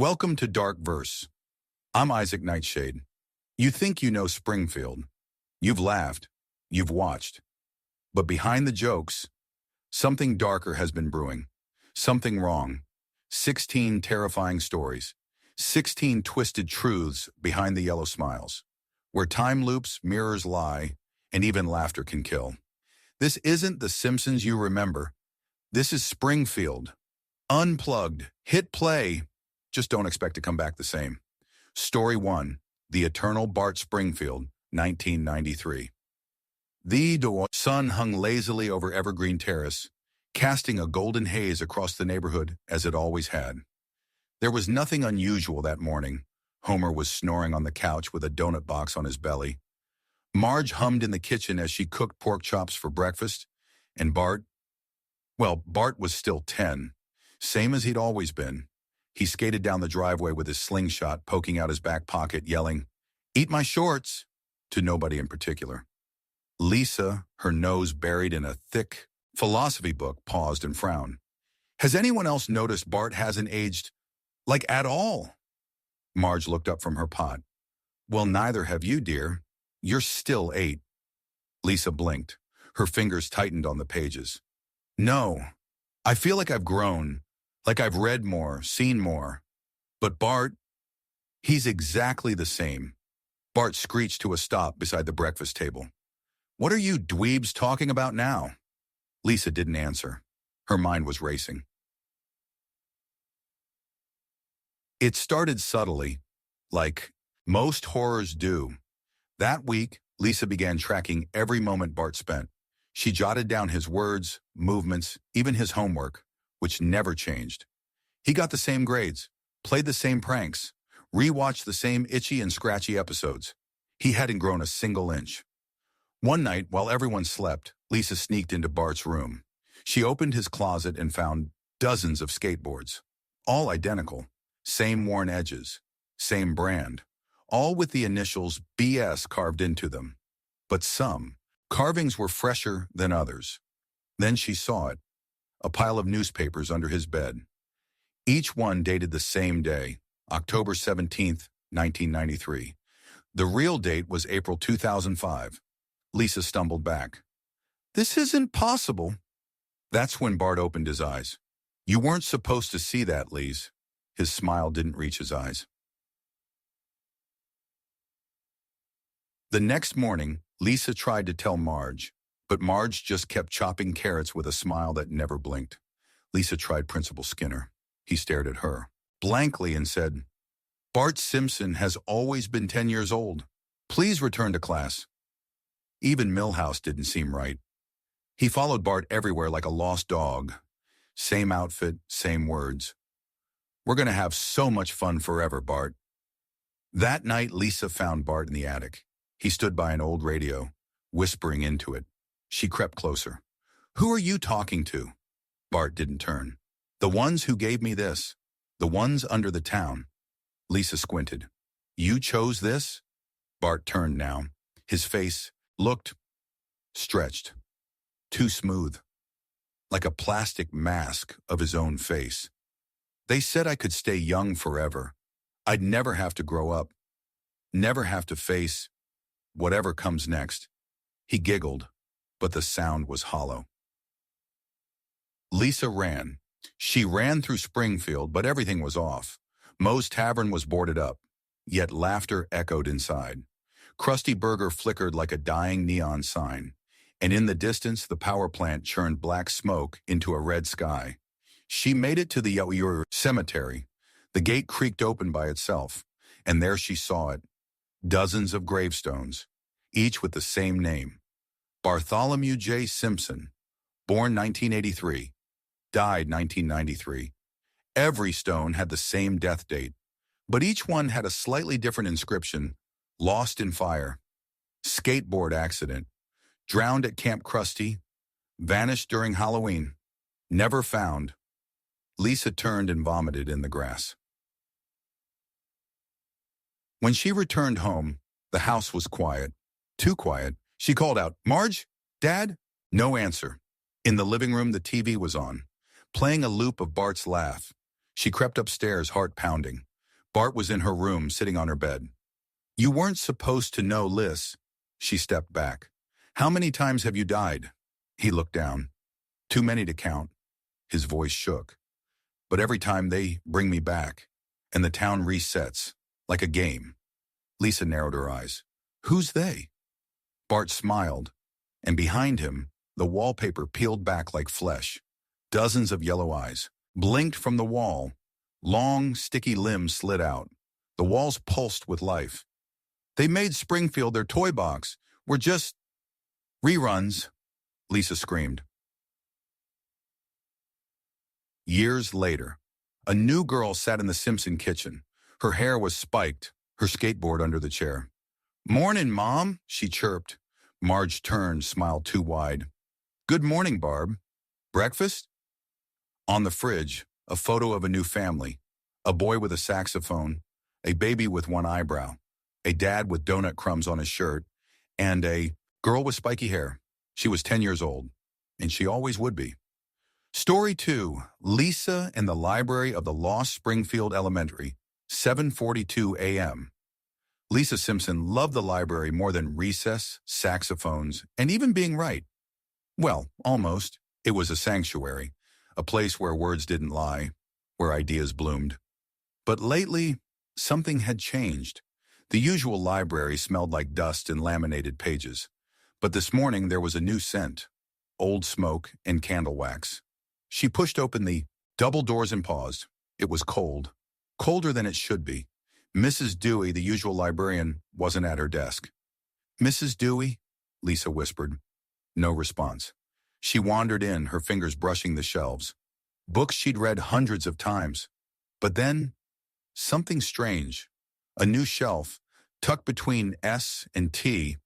Welcome to Dark Verse. I'm Isaac Nightshade. You think you know Springfield. You've laughed. You've watched. But behind the jokes, something darker has been brewing. Something wrong. 16 terrifying stories. 16 twisted truths behind the yellow smiles. Where time loops, mirrors lie, and even laughter can kill. This isn't the Simpsons you remember. This is Springfield. Unplugged. Hit play. Just don't expect to come back the same. Story 1. The Eternal Bart Springfield, 1993. The sun hung lazily over Evergreen Terrace, casting a golden haze across the neighborhood as it always had. There was nothing unusual that morning. Homer was snoring on the couch with a donut box on his belly. Marge hummed in the kitchen as she cooked pork chops for breakfast, and Bart was still 10, same as he'd always been. He skated down the driveway with his slingshot poking out his back pocket, yelling, "Eat my shorts," to nobody in particular. Lisa, her nose buried in a thick philosophy book, paused and frowned. Has anyone else noticed Bart hasn't aged, like at all? Marge looked up from her pot. Well, neither have you, dear. You're still 8. Lisa blinked. Her fingers tightened on the pages. No, I feel like I've grown, like I've read more, seen more. But Bart, he's exactly the same. Bart screeched to a stop beside the breakfast table. What are you dweebs talking about now? Lisa didn't answer. Her mind was racing. It started subtly, like most horrors do. That week, Lisa began tracking every moment Bart spent. She jotted down his words, movements, even his homework, which never changed. He got the same grades, played the same pranks, rewatched the same itchy and scratchy episodes. He hadn't grown a single inch. One night, while everyone slept, Lisa sneaked into Bart's room. She opened his closet and found dozens of skateboards, all identical, same worn edges, same brand, all with the initials BS carved into them. But some carvings were fresher than others. Then she saw it, a pile of newspapers under his bed. Each one dated the same day, October 17th, 1993. The real date was April 2005. Lisa stumbled back. This isn't possible. That's when Bart opened his eyes. You weren't supposed to see that, Lise. His smile didn't reach his eyes. The next morning, Lisa tried to tell Marge, but Marge just kept chopping carrots with a smile that never blinked. Lisa tried Principal Skinner. He stared at her blankly and said, Bart Simpson has always been 10 years old. Please return to class. Even Milhouse didn't seem right. He followed Bart everywhere like a lost dog. Same outfit, same words. We're going to have so much fun forever, Bart. That night, Lisa found Bart in the attic. He stood by an old radio, whispering into it. She crept closer. Who are you talking to? Bart didn't turn. The ones who gave me this. The ones under the town. Lisa squinted. You chose this? Bart turned now. His face looked stretched. Too smooth. Like a plastic mask of his own face. They said I could stay young forever. I'd never have to grow up. Never have to face whatever comes next. He giggled, but the sound was hollow. Lisa ran. She ran through Springfield, but everything was off. Moe's Tavern was boarded up, yet laughter echoed inside. Krusty Burger flickered like a dying neon sign, and in the distance the power plant churned black smoke into a red sky. She made it to the cemetery. The gate creaked open by itself, and there she saw it. Dozens of gravestones, each with the same name. Bartholomew J. Simpson, born 1983, died 1993. Every stone had the same death date, but each one had a slightly different inscription. Lost in fire, skateboard accident, drowned at Camp Krusty, vanished during Halloween, never found. Lisa turned and vomited in the grass. When she returned home, the house was quiet. Too quiet. She called out, Marge? Dad? No answer. In the living room, the TV was on, playing a loop of Bart's laugh. She crept upstairs, heart pounding. Bart was in her room, sitting on her bed. You weren't supposed to know, Liz. She stepped back. How many times have you died? He looked down. Too many to count. His voice shook. But every time they bring me back, and the town resets, like a game. Lisa narrowed her eyes. Who's they? Bart smiled, and behind him, the wallpaper peeled back like flesh. Dozens of yellow eyes blinked from the wall. Long, sticky limbs slid out. The walls pulsed with life. They made Springfield their toy box. We're just reruns, Lisa screamed. Years later, a new girl sat in the Simpson kitchen. Her hair was spiked, her skateboard under the chair. Morning, Mom, she chirped. Marge turned, smiled too wide. Good morning, Barb. Breakfast? On the fridge, a photo of a new family. A boy with a saxophone, a baby with one eyebrow, a dad with donut crumbs on his shirt, and a girl with spiky hair. She was 10 years old, and she always would be. Story 2, Lisa in the Library of the Lost Springfield Elementary, 7:42 a.m. Lisa Simpson loved the library more than recess, saxophones, and even being right. Well, almost. It was a sanctuary, a place where words didn't lie, where ideas bloomed. But lately, something had changed. The usual library smelled like dust and laminated pages. But this morning there was a new scent, old smoke and candle wax. She pushed open the double doors and paused. It was cold, colder than it should be. Mrs. Dewey, the usual librarian, wasn't at her desk. Mrs. Dewey? Lisa whispered. No response. She wandered in, her fingers brushing the shelves. Books she'd read hundreds of times. But then, something strange. A new shelf, tucked between S and T.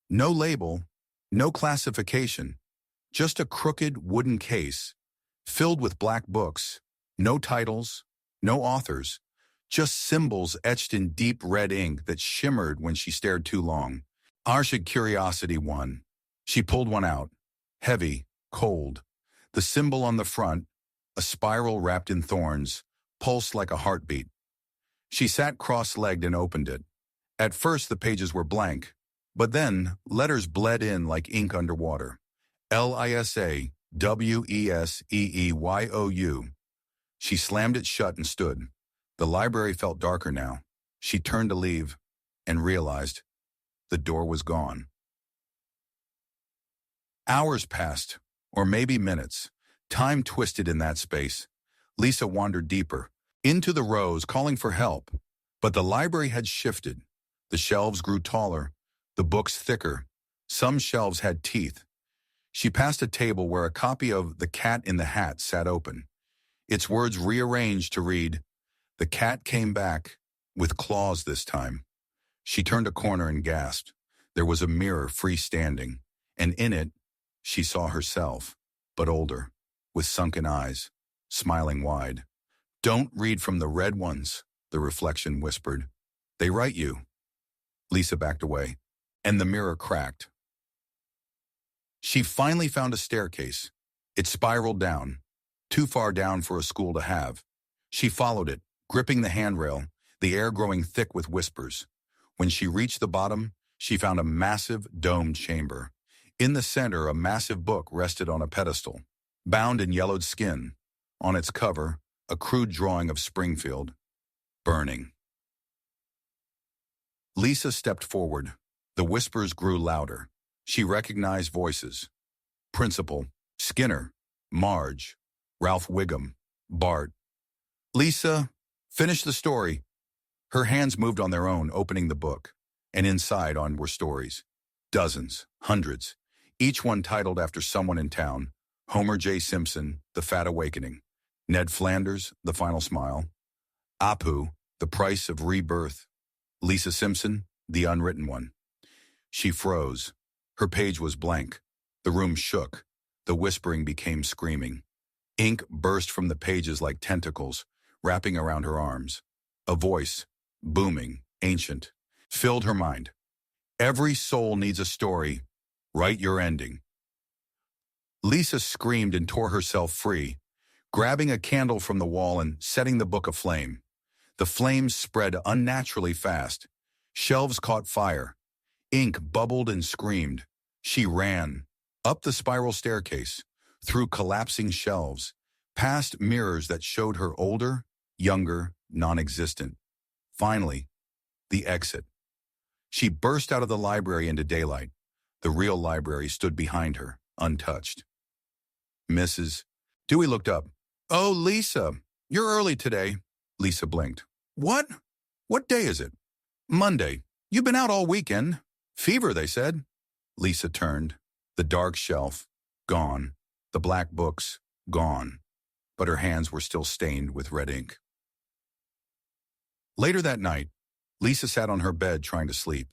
No label, no classification. Just a crooked wooden case, filled with black books. No titles, no authors. Just symbols etched in deep red ink that shimmered when she stared too long. Arsha's curiosity won. She pulled one out. Heavy, cold. The symbol on the front, a spiral wrapped in thorns, pulsed like a heartbeat. She sat cross-legged and opened it. At first the pages were blank, but then letters bled in like ink underwater. LISAWESEEYOU. She slammed it shut and stood. The library felt darker now. She turned to leave and realized the door was gone. Hours passed, or maybe minutes. Time twisted in that space. Lisa wandered deeper, into the rows, calling for help. But the library had shifted. The shelves grew taller, the books thicker. Some shelves had teeth. She passed a table where a copy of The Cat in the Hat sat open. Its words rearranged to read, "The cat came back, with claws this time." She turned a corner and gasped. There was a mirror freestanding, and in it, she saw herself, but older, with sunken eyes, smiling wide. "Don't read from the red ones," the reflection whispered. "They write you." Lisa backed away, and the mirror cracked. She finally found a staircase. It spiraled down, too far down for a school to have. She followed it, gripping the handrail, the air growing thick with whispers. When she reached the bottom, she found a massive domed chamber. In the center, a massive book rested on a pedestal, bound in yellowed skin. On its cover, a crude drawing of Springfield, burning. Lisa stepped forward. The whispers grew louder. She recognized voices. Principal, Skinner, Marge, Ralph Wiggum, Bart. "Lisa, finish the story." Her hands moved on their own, opening the book, and inside on were stories. Dozens, hundreds, each one titled after someone in town. Homer J. Simpson, The Fat Awakening. Ned Flanders, The Final Smile. Apu, The Price of Rebirth. Lisa Simpson, The Unwritten One. She froze. Her page was blank. The room shook. The whispering became screaming. Ink burst from the pages like tentacles, wrapping around her arms. A voice, booming, ancient, filled her mind. "Every soul needs a story. Write your ending." Lisa screamed and tore herself free, grabbing a candle from the wall and setting the book aflame. The flames spread unnaturally fast. Shelves caught fire. Ink bubbled and screamed. She ran, up the spiral staircase, through collapsing shelves, past mirrors that showed her older, younger, non-existent. Finally, the exit. She burst out of the library into daylight. The real library stood behind her, untouched. Mrs. Dewey looked up. "Oh, Lisa, you're early today." Lisa blinked. "What? What day is it?" "Monday. You've been out all weekend. Fever, they said." Lisa turned. The dark shelf, gone. The black books, gone. But her hands were still stained with red ink. Later that night, Lisa sat on her bed trying to sleep.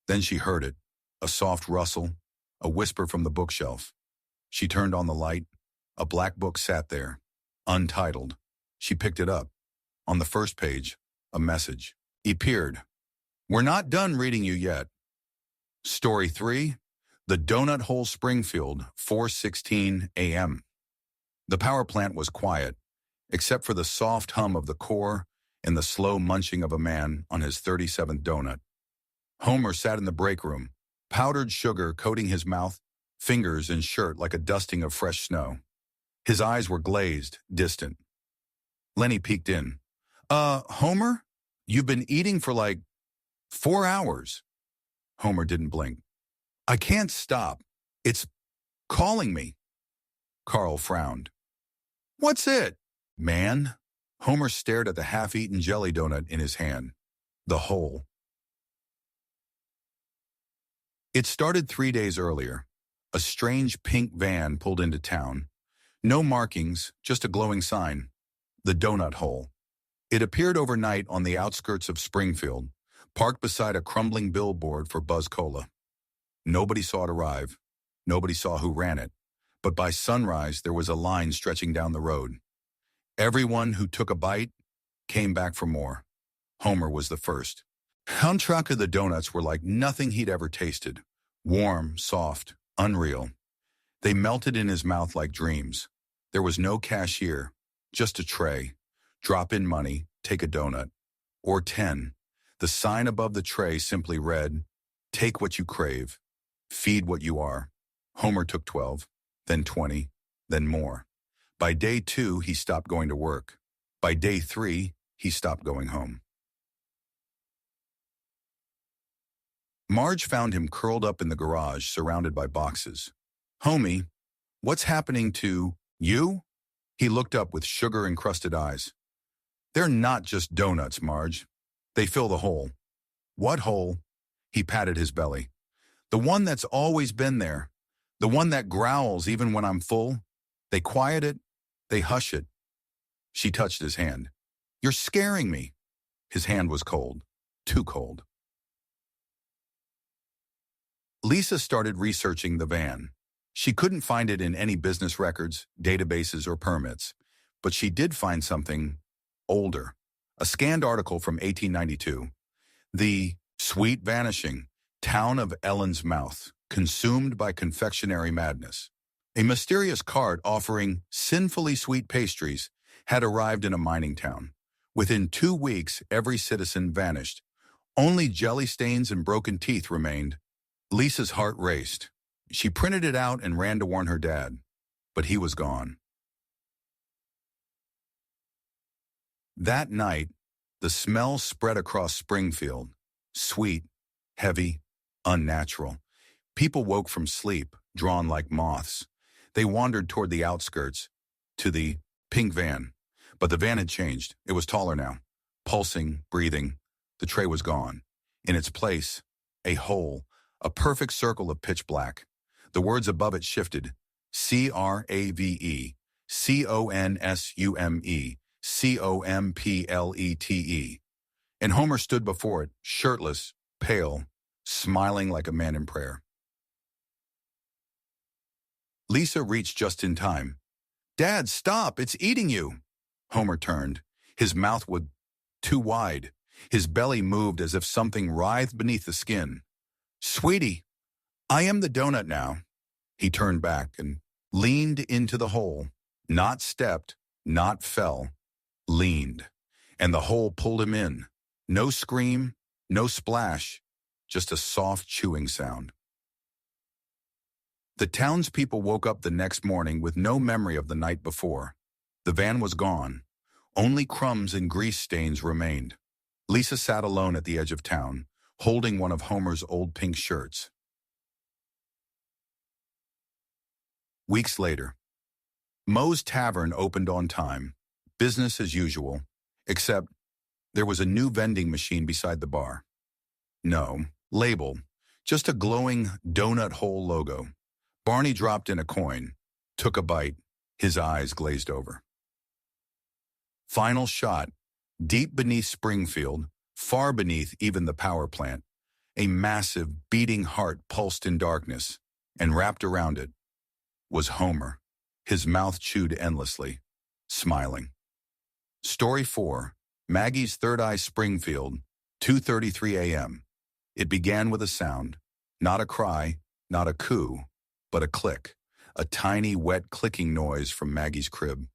Then she heard it, a soft rustle, a whisper from the bookshelf. She turned on the light. A black book sat there, untitled. She picked it up. On the first page, a message. Appeared. "We're not done reading you yet. Story 3, The Donut Hole, Springfield, 4:16 a.m. The power plant was quiet, except for the soft hum of the core and the slow munching of a man on his 37th donut. Homer sat in the break room, powdered sugar coating his mouth, fingers, and shirt like a dusting of fresh snow. His eyes were glazed, distant. Lenny peeked in. Homer? You've been eating for like 4 hours." Homer didn't blink. "I can't stop. It's calling me." Carl frowned. "What's it, man?" Homer stared at the half-eaten jelly donut in his hand. The hole. It started 3 days earlier. A strange pink van pulled into town. No markings, just a glowing sign. The Donut Hole. It appeared overnight on the outskirts of Springfield, parked beside a crumbling billboard for Buzz Cola. Nobody saw it arrive. Nobody saw who ran it. But by sunrise, there was a line stretching down the road. Everyone who took a bite came back for more. Homer was the first. On track of the donuts were like nothing he'd ever tasted. Warm, soft, unreal. They melted in his mouth like dreams. There was no cashier, just a tray. Drop in money, take a donut. Or 10. The sign above the tray simply read, "Take what you crave. Feed what you are." Homer took 12, then 20, then more. By day 2, he stopped going to work. By day 3, he stopped going home. Marge found him curled up in the garage, surrounded by boxes. "Homie, what's happening to you?" He looked up with sugar-encrusted eyes. "They're not just donuts, Marge. They fill the hole." "What hole?" He patted his belly. "The one that's always been there. The one that growls even when I'm full. They quiet it. They hush it." She touched his hand. "You're scaring me." His hand was cold. Too cold. Lisa started researching the van. She couldn't find it in any business records, databases, or permits, but she did find something older. A scanned article from 1892. The sweet vanishing town of Ellen's Mouth, consumed by confectionery madness. A mysterious cart offering sinfully sweet pastries had arrived in a mining town. Within 2 weeks, every citizen vanished. Only jelly stains and broken teeth remained. Lisa's heart raced. She printed it out and ran to warn her dad, but he was gone. That night, the smell spread across Springfield. Sweet, heavy, unnatural. People woke from sleep, drawn like moths. They wandered toward the outskirts, to the pink van. But the van had changed. It was taller now, pulsing, breathing. The tray was gone. In its place, a hole, a perfect circle of pitch black. The words above it shifted. CRAVE, CONSUME, COMPLETE. And Homer stood before it, shirtless, pale, smiling like a man in prayer. Lisa reached just in time. "Dad, stop! It's eating you!" Homer turned. His mouth was too wide. His belly moved as if something writhed beneath the skin. "Sweetie, I am the donut now." He turned back and leaned into the hole. Not stepped, not fell. Leaned. and the hole pulled him in. No scream, no splash, just a soft chewing sound. The townspeople woke up the next morning with no memory of the night before. The van was gone. Only crumbs and grease stains remained. Lisa sat alone at the edge of town, holding one of Homer's old pink shirts. Weeks later, Moe's Tavern opened on time, business as usual, except there was a new vending machine beside the bar. No label, just a glowing donut hole logo. Barney dropped in a coin, took a bite, his eyes glazed over. Final shot, deep beneath Springfield, far beneath even the power plant, a massive, beating heart pulsed in darkness, and wrapped around it was Homer, his mouth chewed endlessly, smiling. Story 4, Maggie's Third Eye Springfield, 2:33 a.m. It began with a sound, not a cry, not a coo, but a click, a tiny, wet clicking noise from Maggie's crib.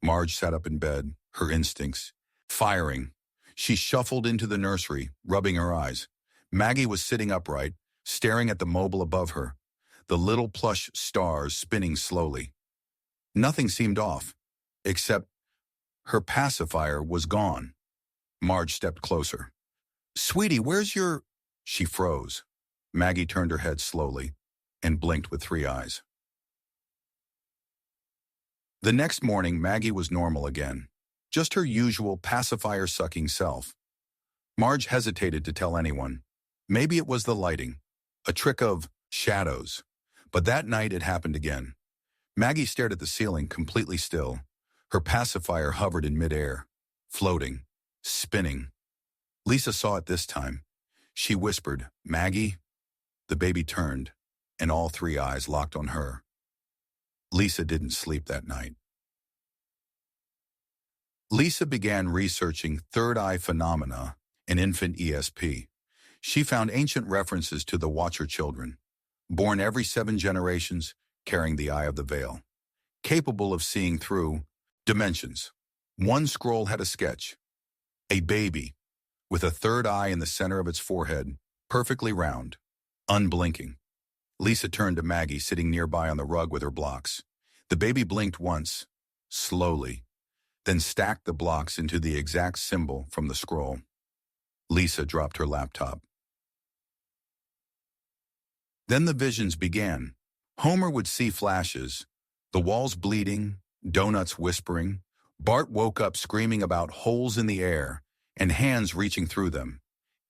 Marge sat up in bed, her instincts firing. She shuffled into the nursery, rubbing her eyes. Maggie was sitting upright, staring at the mobile above her, the little plush stars spinning slowly. Nothing seemed off, except her pacifier was gone. Marge stepped closer. "Sweetie, where's your—" She froze. Maggie turned her head slowly and blinked with 3 eyes. The next morning, Maggie was normal again, just her usual pacifier-sucking self. Marge hesitated to tell anyone. Maybe it was the lighting, a trick of shadows. But that night it happened again. Maggie stared at the ceiling, completely still. Her pacifier hovered in midair, floating, spinning. Lisa saw it this time. She whispered, "Maggie?" The baby turned, and all 3 eyes locked on her. Lisa didn't sleep that night. Lisa began researching third eye phenomena in infant ESP. She found ancient references to the Watcher children, born every 7 generations, carrying the eye of the veil, capable of seeing through dimensions. One scroll had a sketch. A baby, with a third eye in the center of its forehead, perfectly round, unblinking. Lisa turned to Maggie, sitting nearby on the rug with her blocks. The baby blinked once, slowly, then stacked the blocks into the exact symbol from the scroll. Lisa dropped her laptop. Then the visions began. Homer would see flashes, the walls bleeding, donuts whispering. Bart woke up screaming about holes in the air and hands reaching through them.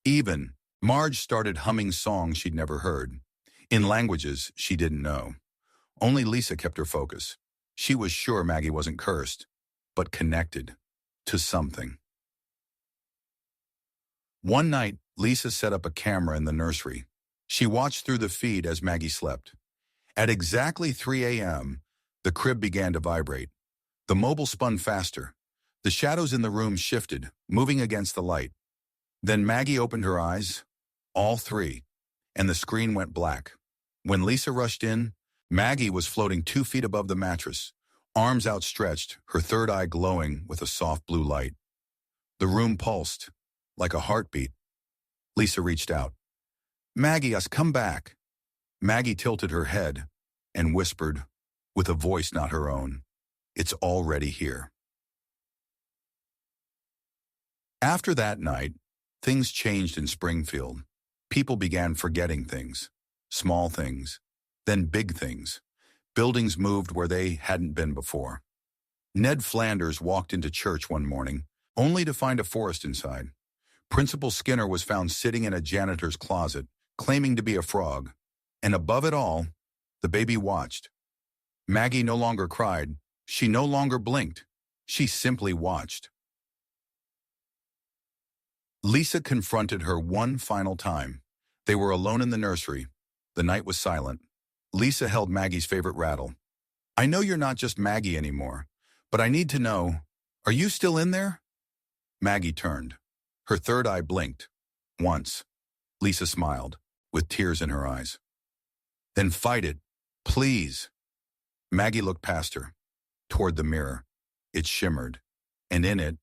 Even Marge started humming songs she'd never heard, in languages she didn't know. Only Lisa kept her focus. She was sure Maggie wasn't cursed, but connected to something. One night, Lisa set up a camera in the nursery. She watched through the feed as Maggie slept. At exactly 3 a.m., the crib began to vibrate. The mobile spun faster. The shadows in the room shifted, moving against the light. Then Maggie opened her eyes, all 3, and the screen went black. When Lisa rushed in, Maggie was floating 2 feet above the mattress, arms outstretched, her third eye glowing with a soft blue light. The room pulsed, like a heartbeat. Lisa reached out. "Maggie, us come back." Maggie tilted her head and whispered, with a voice not her own, "It's already here." After that night, things changed in Springfield. People began forgetting things, small things, then big things. Buildings moved where they hadn't been before. Ned Flanders walked into church one morning, only to find a forest inside. Principal Skinner was found sitting in a janitor's closet, claiming to be a frog. And above it all, the baby watched. Maggie no longer cried. She no longer blinked. She simply watched. Lisa confronted her one final time. They were alone in the nursery. The night was silent. Lisa held Maggie's favorite rattle. "I know you're not just Maggie anymore, but I need to know, are you still in there?" Maggie turned. Her third eye blinked. Once. Lisa smiled, with tears in her eyes. "Then fight it, please." Maggie looked past her, toward the mirror. It shimmered, and in it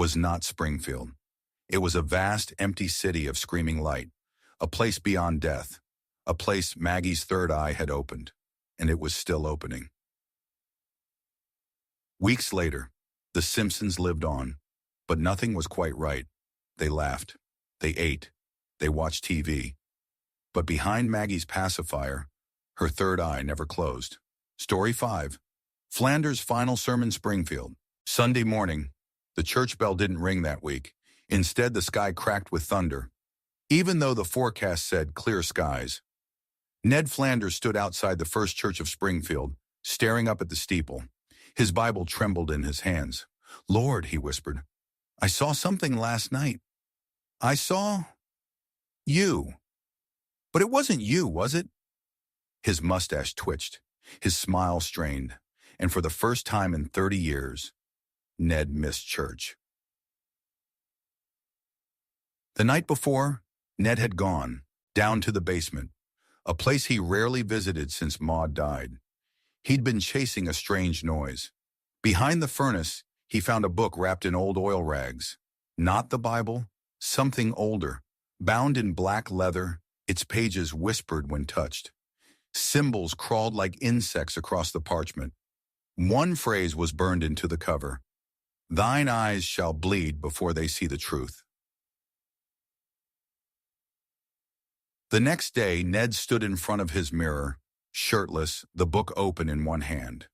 was not Springfield. It was a vast, empty city of screaming light, a place beyond death, a place Maggie's third eye had opened, and it was still opening. Weeks later, the Simpsons lived on, but nothing was quite right. They laughed, they ate, they watched TV. But behind Maggie's pacifier, her third eye never closed. Story 5. Flanders' final sermon, Springfield. Sunday morning. The church bell didn't ring that week. Instead, the sky cracked with thunder, even though the forecast said clear skies. Ned Flanders stood outside the First Church of Springfield, staring up at the steeple. His Bible trembled in his hands. "Lord," he whispered, "I saw something last night. I saw you. But it wasn't you, was it?" His mustache twitched, his smile strained, and for the first time in 30 years, Ned missed church. The night before, Ned had gone, down to the basement, a place he rarely visited since Maud died. He'd been chasing a strange noise. Behind the furnace, he found a book wrapped in old oil rags. Not the Bible, something older, bound in black leather, its pages whispered when touched. Symbols crawled like insects across the parchment. One phrase was burned into the cover: "Thine eyes shall bleed before they see the truth." The next day, Ned stood in front of his mirror, shirtless, the book open in one hand.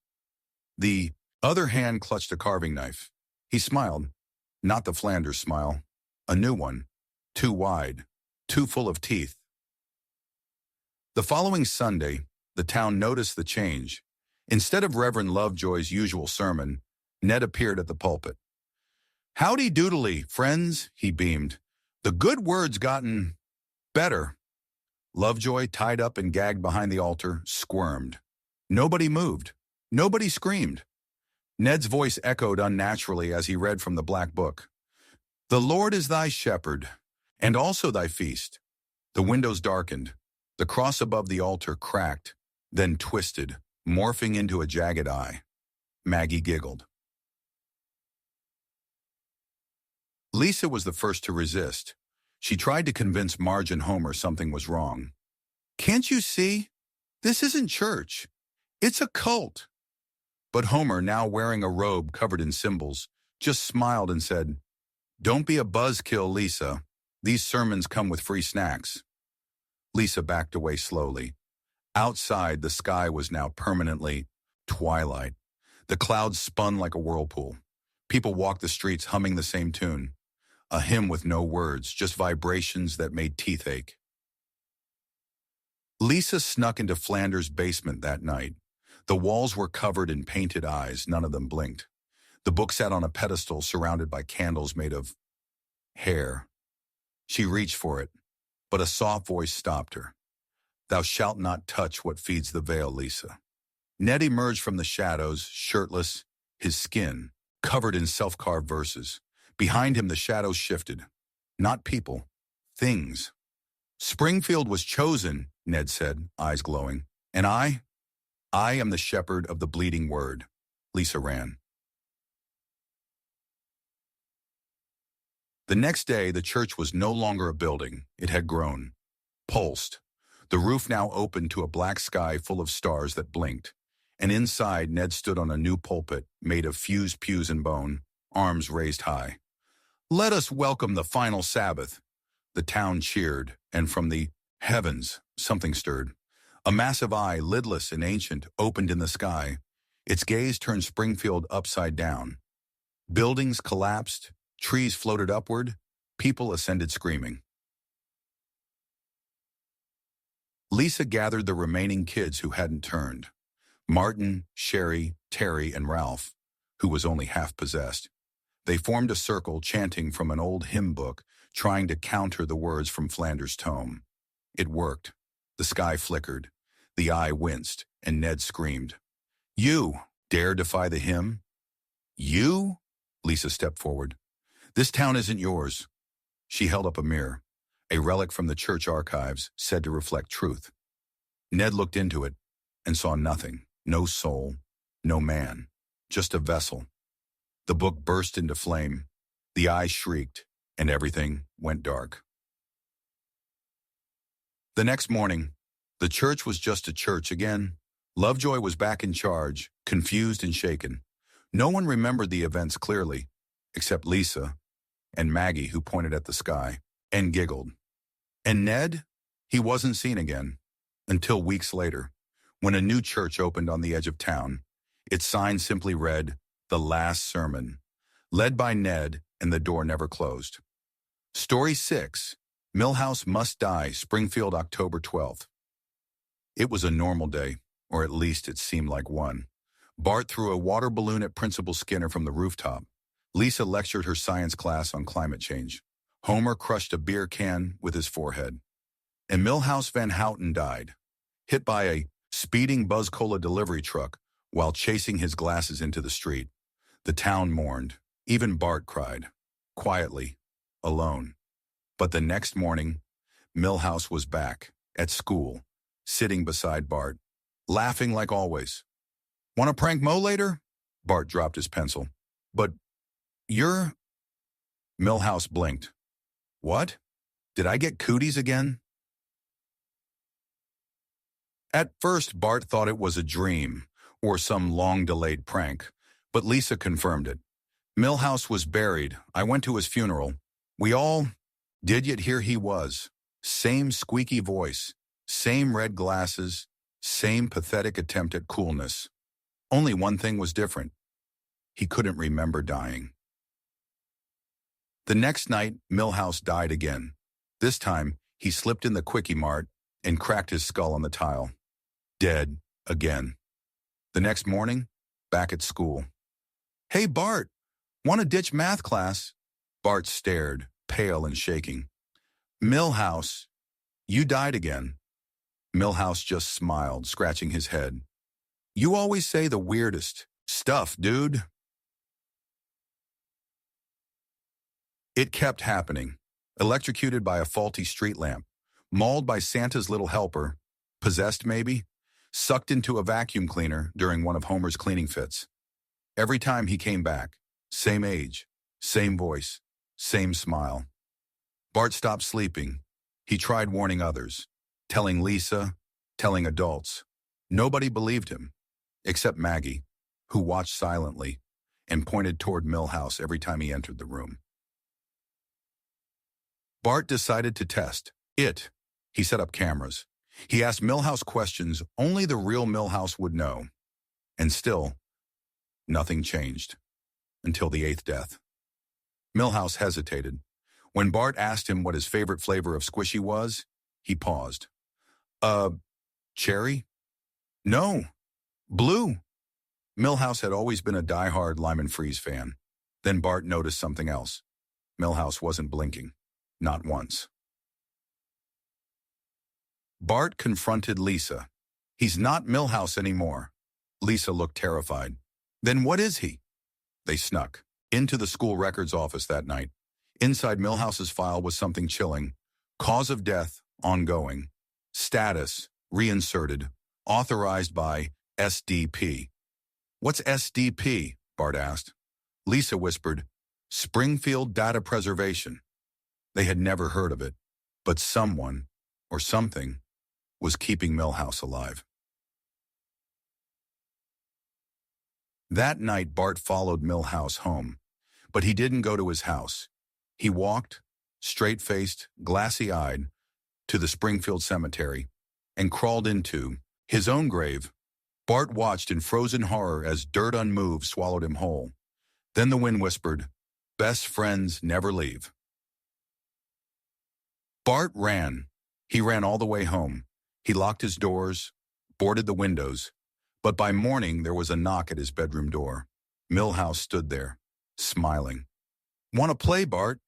The other hand clutched a carving knife. He smiled, not the Flanders smile, a new one, too wide, too full of teeth. The following Sunday, the town noticed the change. Instead of Reverend Lovejoy's usual sermon, Ned appeared at the pulpit. "Howdy doodly, friends," he beamed. "The good word's gotten better." Lovejoy, tied up and gagged behind the altar, squirmed. Nobody moved. Nobody screamed. Ned's voice echoed unnaturally as he read from the black book. "The Lord is thy shepherd, and also thy feast." The windows darkened. The cross above the altar cracked, then twisted, morphing into a jagged eye. Maggie giggled. Lisa was the first to resist. She tried to convince Marge and Homer something was wrong. "Can't you see? This isn't church. It's a cult." But Homer, now wearing a robe covered in symbols, just smiled and said, "Don't be a buzzkill, Lisa. These sermons come with free snacks." Lisa backed away slowly. Outside, the sky was now permanently twilight. The clouds spun like a whirlpool. People walked the streets humming the same tune. A hymn with no words, just vibrations that made teeth ache. Lisa snuck into Flanders' basement that night. The walls were covered in painted eyes, none of them blinked. The book sat on a pedestal surrounded by candles made of hair. She reached for it, but a soft voice stopped her. "Thou shalt not touch what feeds the veil, Lisa." Ned emerged from the shadows, shirtless, his skin covered in self-carved verses. Behind him, the shadows shifted. Not people, things. "Springfield was chosen," Ned said, eyes glowing. "And I am the shepherd of the bleeding word." Lisa ran. The next day, the church was no longer a building. It had grown, pulsed. The roof now opened to a black sky full of stars that blinked. And inside, Ned stood on a new pulpit made of fused pews and bone, arms raised high. "Let us welcome the final Sabbath." The town cheered, and from the heavens, something stirred. A massive eye, lidless and ancient, opened in the sky. Its gaze turned Springfield upside down. Buildings collapsed, trees floated upward, people ascended screaming. Lisa gathered the remaining kids who hadn't turned. Martin, Sherry, Terry, and Ralph, who was only half possessed. They formed a circle chanting from an old hymn book, trying to counter the words from Flanders' tome. It worked. The sky flickered. The eye winced, and Ned screamed. "You dare defy the hymn? You?" Lisa stepped forward. "This town isn't yours." She held up a mirror, a relic from the church archives, said to reflect truth. Ned looked into it and saw nothing, no soul, no man, just a vessel. The book burst into flame. The eyes shrieked, and everything went dark. The next morning, the church was just a church again. Lovejoy was back in charge, confused and shaken. No one remembered the events clearly, except Lisa and Maggie, who pointed at the sky and giggled. And Ned? He wasn't seen again until weeks later, when a new church opened on the edge of town. Its sign simply read, "The Last Sermon," led by Ned, and the door never closed. Story 6, Millhouse Must Die, Springfield, October 12th. It was a normal day, or at least it seemed like one. Bart threw a water balloon at Principal Skinner from the rooftop. Lisa lectured her science class on climate change. Homer crushed a beer can with his forehead. And Millhouse Van Houten died, hit by a speeding Buzz Cola delivery truck while chasing his glasses into the street. The town mourned. Even Bart cried, quietly, alone. But the next morning, Millhouse was back, at school, sitting beside Bart, laughing like always. "Want to prank Mo later?" Bart dropped his pencil. "But you're..." Millhouse blinked. "What? Did I get cooties again?" At first, Bart thought it was a dream, or some long-delayed prank, but Lisa confirmed it. "Millhouse was buried. I went to his funeral. We all... Did yet here he was. Same squeaky voice, same red glasses, same pathetic attempt at coolness. Only one thing was different. He couldn't remember dying." The next night, Millhouse died again. This time, he slipped in the Quickie Mart and cracked his skull on the tile. Dead again. The next morning, back at school. "Hey, Bart, want to ditch math class?" Bart stared, pale and shaking. "Millhouse, you died again." Millhouse just smiled, scratching his head. "You always say the weirdest stuff, dude." It kept happening. Electrocuted by a faulty street lamp, mauled by Santa's little helper, possessed maybe, sucked into a vacuum cleaner during one of Homer's cleaning fits. Every time he came back, same age, same voice, same smile. Bart stopped sleeping. He tried warning others, telling Lisa, telling adults. Nobody believed him, except Maggie, who watched silently and pointed toward Millhouse every time he entered the room. Bart decided to test it. He set up cameras. He asked Millhouse questions only the real Millhouse would know. And still, nothing changed. Until the 8th death. Millhouse hesitated. When Bart asked him what his favorite flavor of squishy was, he paused. Cherry? No, blue." Millhouse had always been a die-hard Lyman Freeze fan. Then Bart noticed something else. Millhouse wasn't blinking. Not once. Bart confronted Lisa. "He's not Millhouse anymore." Lisa looked terrified. "Then what is he?" They snuck into the school records office that night. Inside Millhouse's file was something chilling. Cause of death, ongoing. Status, reinserted. Authorized by SDP. "What's SDP?" Bart asked. Lisa whispered, "Springfield Data Preservation." They had never heard of it, but someone, or something, was keeping Millhouse alive. That night, Bart followed Millhouse home, but he didn't go to his house. He walked, straight-faced, glassy-eyed, to the Springfield cemetery and crawled into his own grave. Bart watched in frozen horror as dirt unmoved swallowed him whole. Then the wind whispered, "Best friends never leave." Bart ran. He ran all the way home. He locked his doors, boarded the windows, but by morning there was a knock at his bedroom door. Millhouse stood there, smiling. "Want to play, Bart?"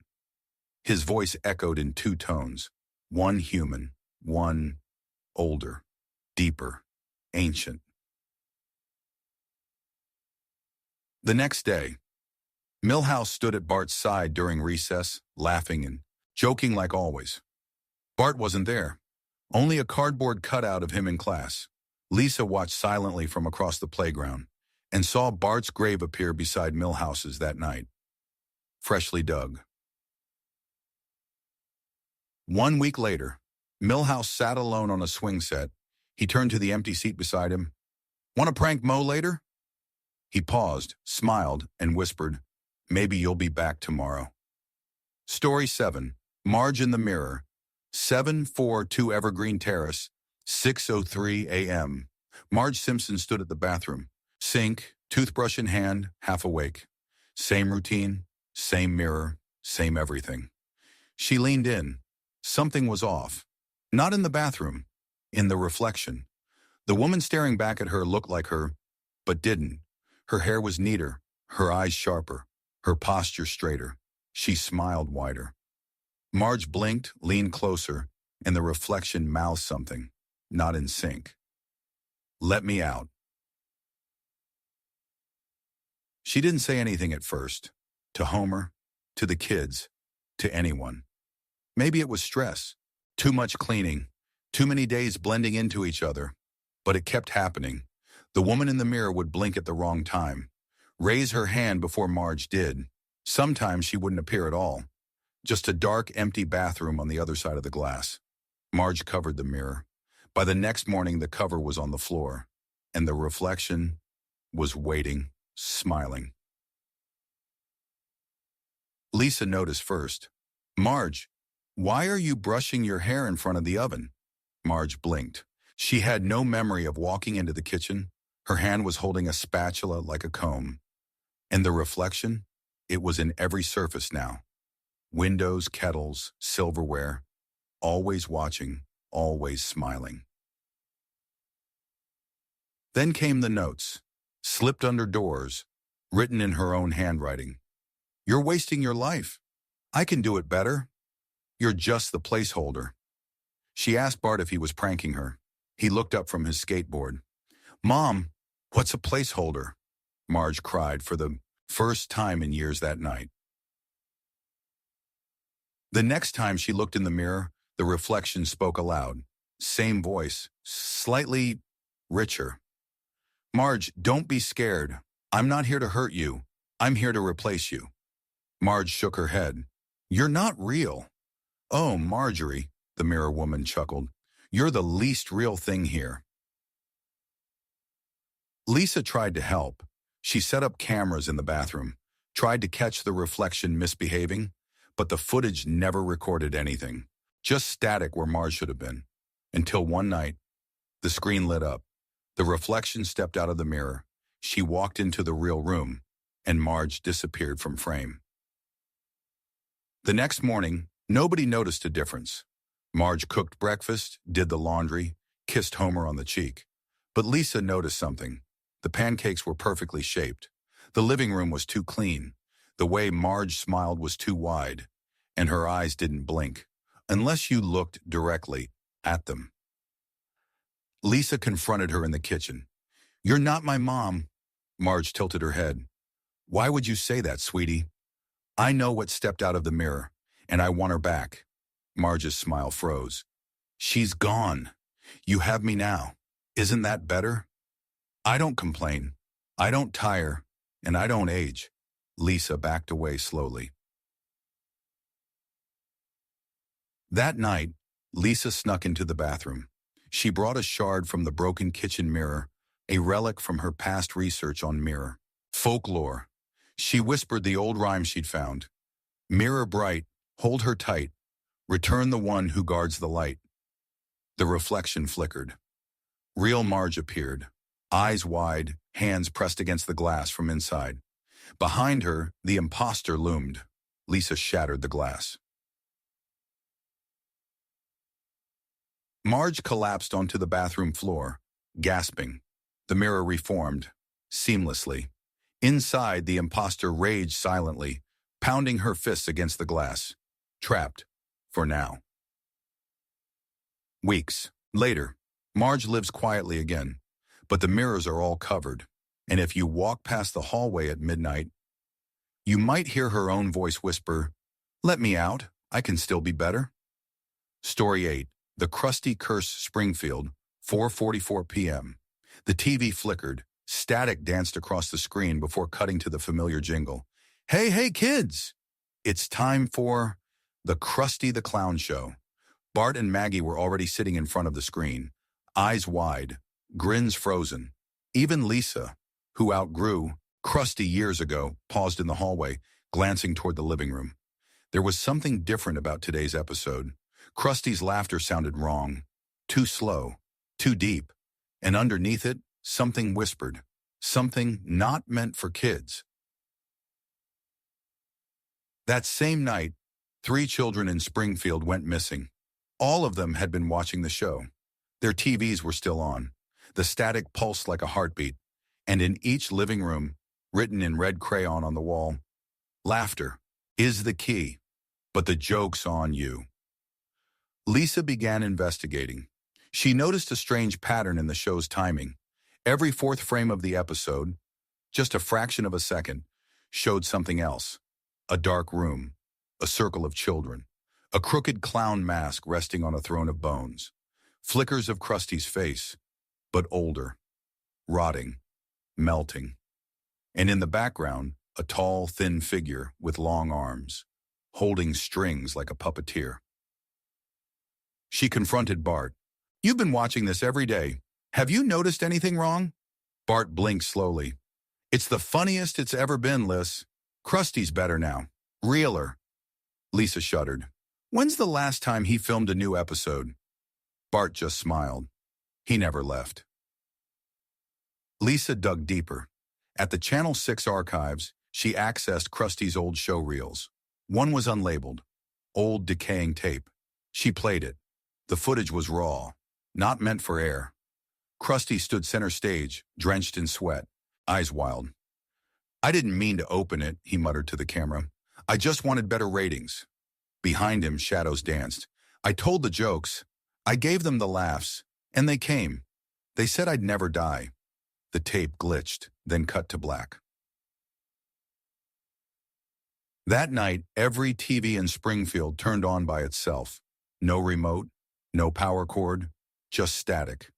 His voice echoed in 2 tones, one human, one older, deeper, ancient. The next day, Millhouse stood at Bart's side during recess, laughing and joking like always. Bart wasn't there. Only a cardboard cutout of him in class. Lisa watched silently from across the playground and saw Bart's grave appear beside Millhouse's that night. freshly dug. 1 week later, Milhouse sat alone on a swing set. He turned to the empty seat beside him. "Want to prank Mo later?" He paused, smiled, and whispered, "Maybe you'll be back tomorrow." Story 7. Marge in the Mirror. 742 Evergreen Terrace, 6:03 a.m. Marge Simpson stood at the bathroom. Sink, toothbrush in hand, half awake. Same routine, same mirror, same everything. She leaned in. Something was off. Not in the bathroom, in the reflection. The woman staring back at her looked like her, but didn't. Her hair was neater, her eyes sharper, her posture straighter. She smiled wider. Marge blinked, leaned closer, and the reflection mouthed something, not in sync. "Let me out." She didn't say anything at first. To Homer, to the kids, to anyone. Maybe it was stress, too much cleaning, too many days blending into each other. But it kept happening. The woman in the mirror would blink at the wrong time, raise her hand before Marge did. Sometimes she wouldn't appear at all. Just a dark, empty bathroom on the other side of the glass. Marge covered the mirror. By the next morning, the cover was on the floor, and the reflection was waiting, smiling. Lisa noticed first. "Marge, why are you brushing your hair in front of the oven?" Marge blinked. She had no memory of walking into the kitchen. Her hand was holding a spatula like a comb. And the reflection? It was in every surface now. Windows, kettles, silverware. Always watching, always smiling. Then came the notes, slipped under doors, written in her own handwriting. "You're wasting your life. I can do it better. You're just the placeholder." She asked Bart if he was pranking her. He looked up from his skateboard. "Mom, what's a placeholder?" Marge cried for the first time in years that night. The next time she looked in the mirror, the reflection spoke aloud. Same voice, slightly richer. "Marge, don't be scared. I'm not here to hurt you. I'm here to replace you." Marge shook her head. "You're not real." "Oh, Marjorie," the mirror woman chuckled. "You're the least real thing here." Lisa tried to help. She set up cameras in the bathroom, tried to catch the reflection misbehaving, but the footage never recorded anything. Just static where Marge should have been. Until one night, the screen lit up. The reflection stepped out of the mirror. She walked into the real room, and Marge disappeared from frame. The next morning, nobody noticed a difference. Marge cooked breakfast, did the laundry, kissed Homer on the cheek. But Lisa noticed something. The pancakes were perfectly shaped. The living room was too clean. The way Marge smiled was too wide, and her eyes didn't blink, unless you looked directly at them. Lisa confronted her in the kitchen. "You're not my mom." Marge tilted her head. "Why would you say that, sweetie?" "I know what stepped out of the mirror, and I want her back." Marge's smile froze. "She's gone. You have me now. Isn't that better?" "I don't complain. I don't tire, and I don't age." Lisa backed away slowly. That night, Lisa snuck into the bathroom. She brought a shard from the broken kitchen mirror, a relic from her past research on mirror folklore. She whispered the old rhyme she'd found. "Mirror bright, hold her tight. Return the one who guards the light." The reflection flickered. Real Marge appeared, eyes wide, hands pressed against the glass from inside. Behind her, the imposter loomed. Lisa shattered the glass. Marge collapsed onto the bathroom floor, gasping. The mirror reformed, seamlessly. Inside, the imposter raged silently, pounding her fists against the glass. Trapped, for now. Weeks later, Marge lives quietly again, but the mirrors are all covered, and if you walk past the hallway at midnight, you might hear her own voice whisper, "Let me out, I can still be better." Story 8. The Crusty Curse, Springfield, 4:44 p.m. The TV flickered. Static danced across the screen before cutting to the familiar jingle. "Hey, hey, kids! It's time for the Krusty the Clown Show. Bart and Maggie were already sitting in front of the screen, eyes wide, grins frozen. Even Lisa, who outgrew Krusty years ago, paused in the hallway, glancing toward the living room. There was something different about today's episode. Krusty's laughter sounded wrong, too slow, too deep, and underneath it, something whispered, something not meant for kids. That same night, 3 children in Springfield went missing. All of them had been watching the show. Their TVs were still on. The static pulsed like a heartbeat, and in each living room, written in red crayon on the wall, laughter is the key, but the joke's on you. Lisa began investigating. She noticed a strange pattern in the show's timing. Every 4th frame of the episode, just a fraction of a second, showed something else. A dark room, a circle of children, a crooked clown mask resting on a throne of bones, flickers of Krusty's face, but older, rotting, melting. And in the background, a tall, thin figure with long arms, holding strings like a puppeteer. She confronted Bart. "You've been watching this every day. Have you noticed anything wrong?" Bart blinked slowly. "It's the funniest it's ever been, Liz. Krusty's better now. Realer." Lisa shuddered. "When's the last time he filmed a new episode?" Bart just smiled. He never left. Lisa dug deeper. At the Channel 6 archives, she accessed Krusty's old show reels. One was unlabeled, old decaying tape. She played it. The footage was raw, not meant for air. Krusty stood center stage, drenched in sweat, eyes wild. "I didn't mean to open it," he muttered to the camera. "I just wanted better ratings." Behind him, shadows danced. "I told the jokes. I gave them the laughs. And they came. They said I'd never die." The tape glitched, then cut to black. That night, every TV in Springfield turned on by itself. No remote, no power cord, just static.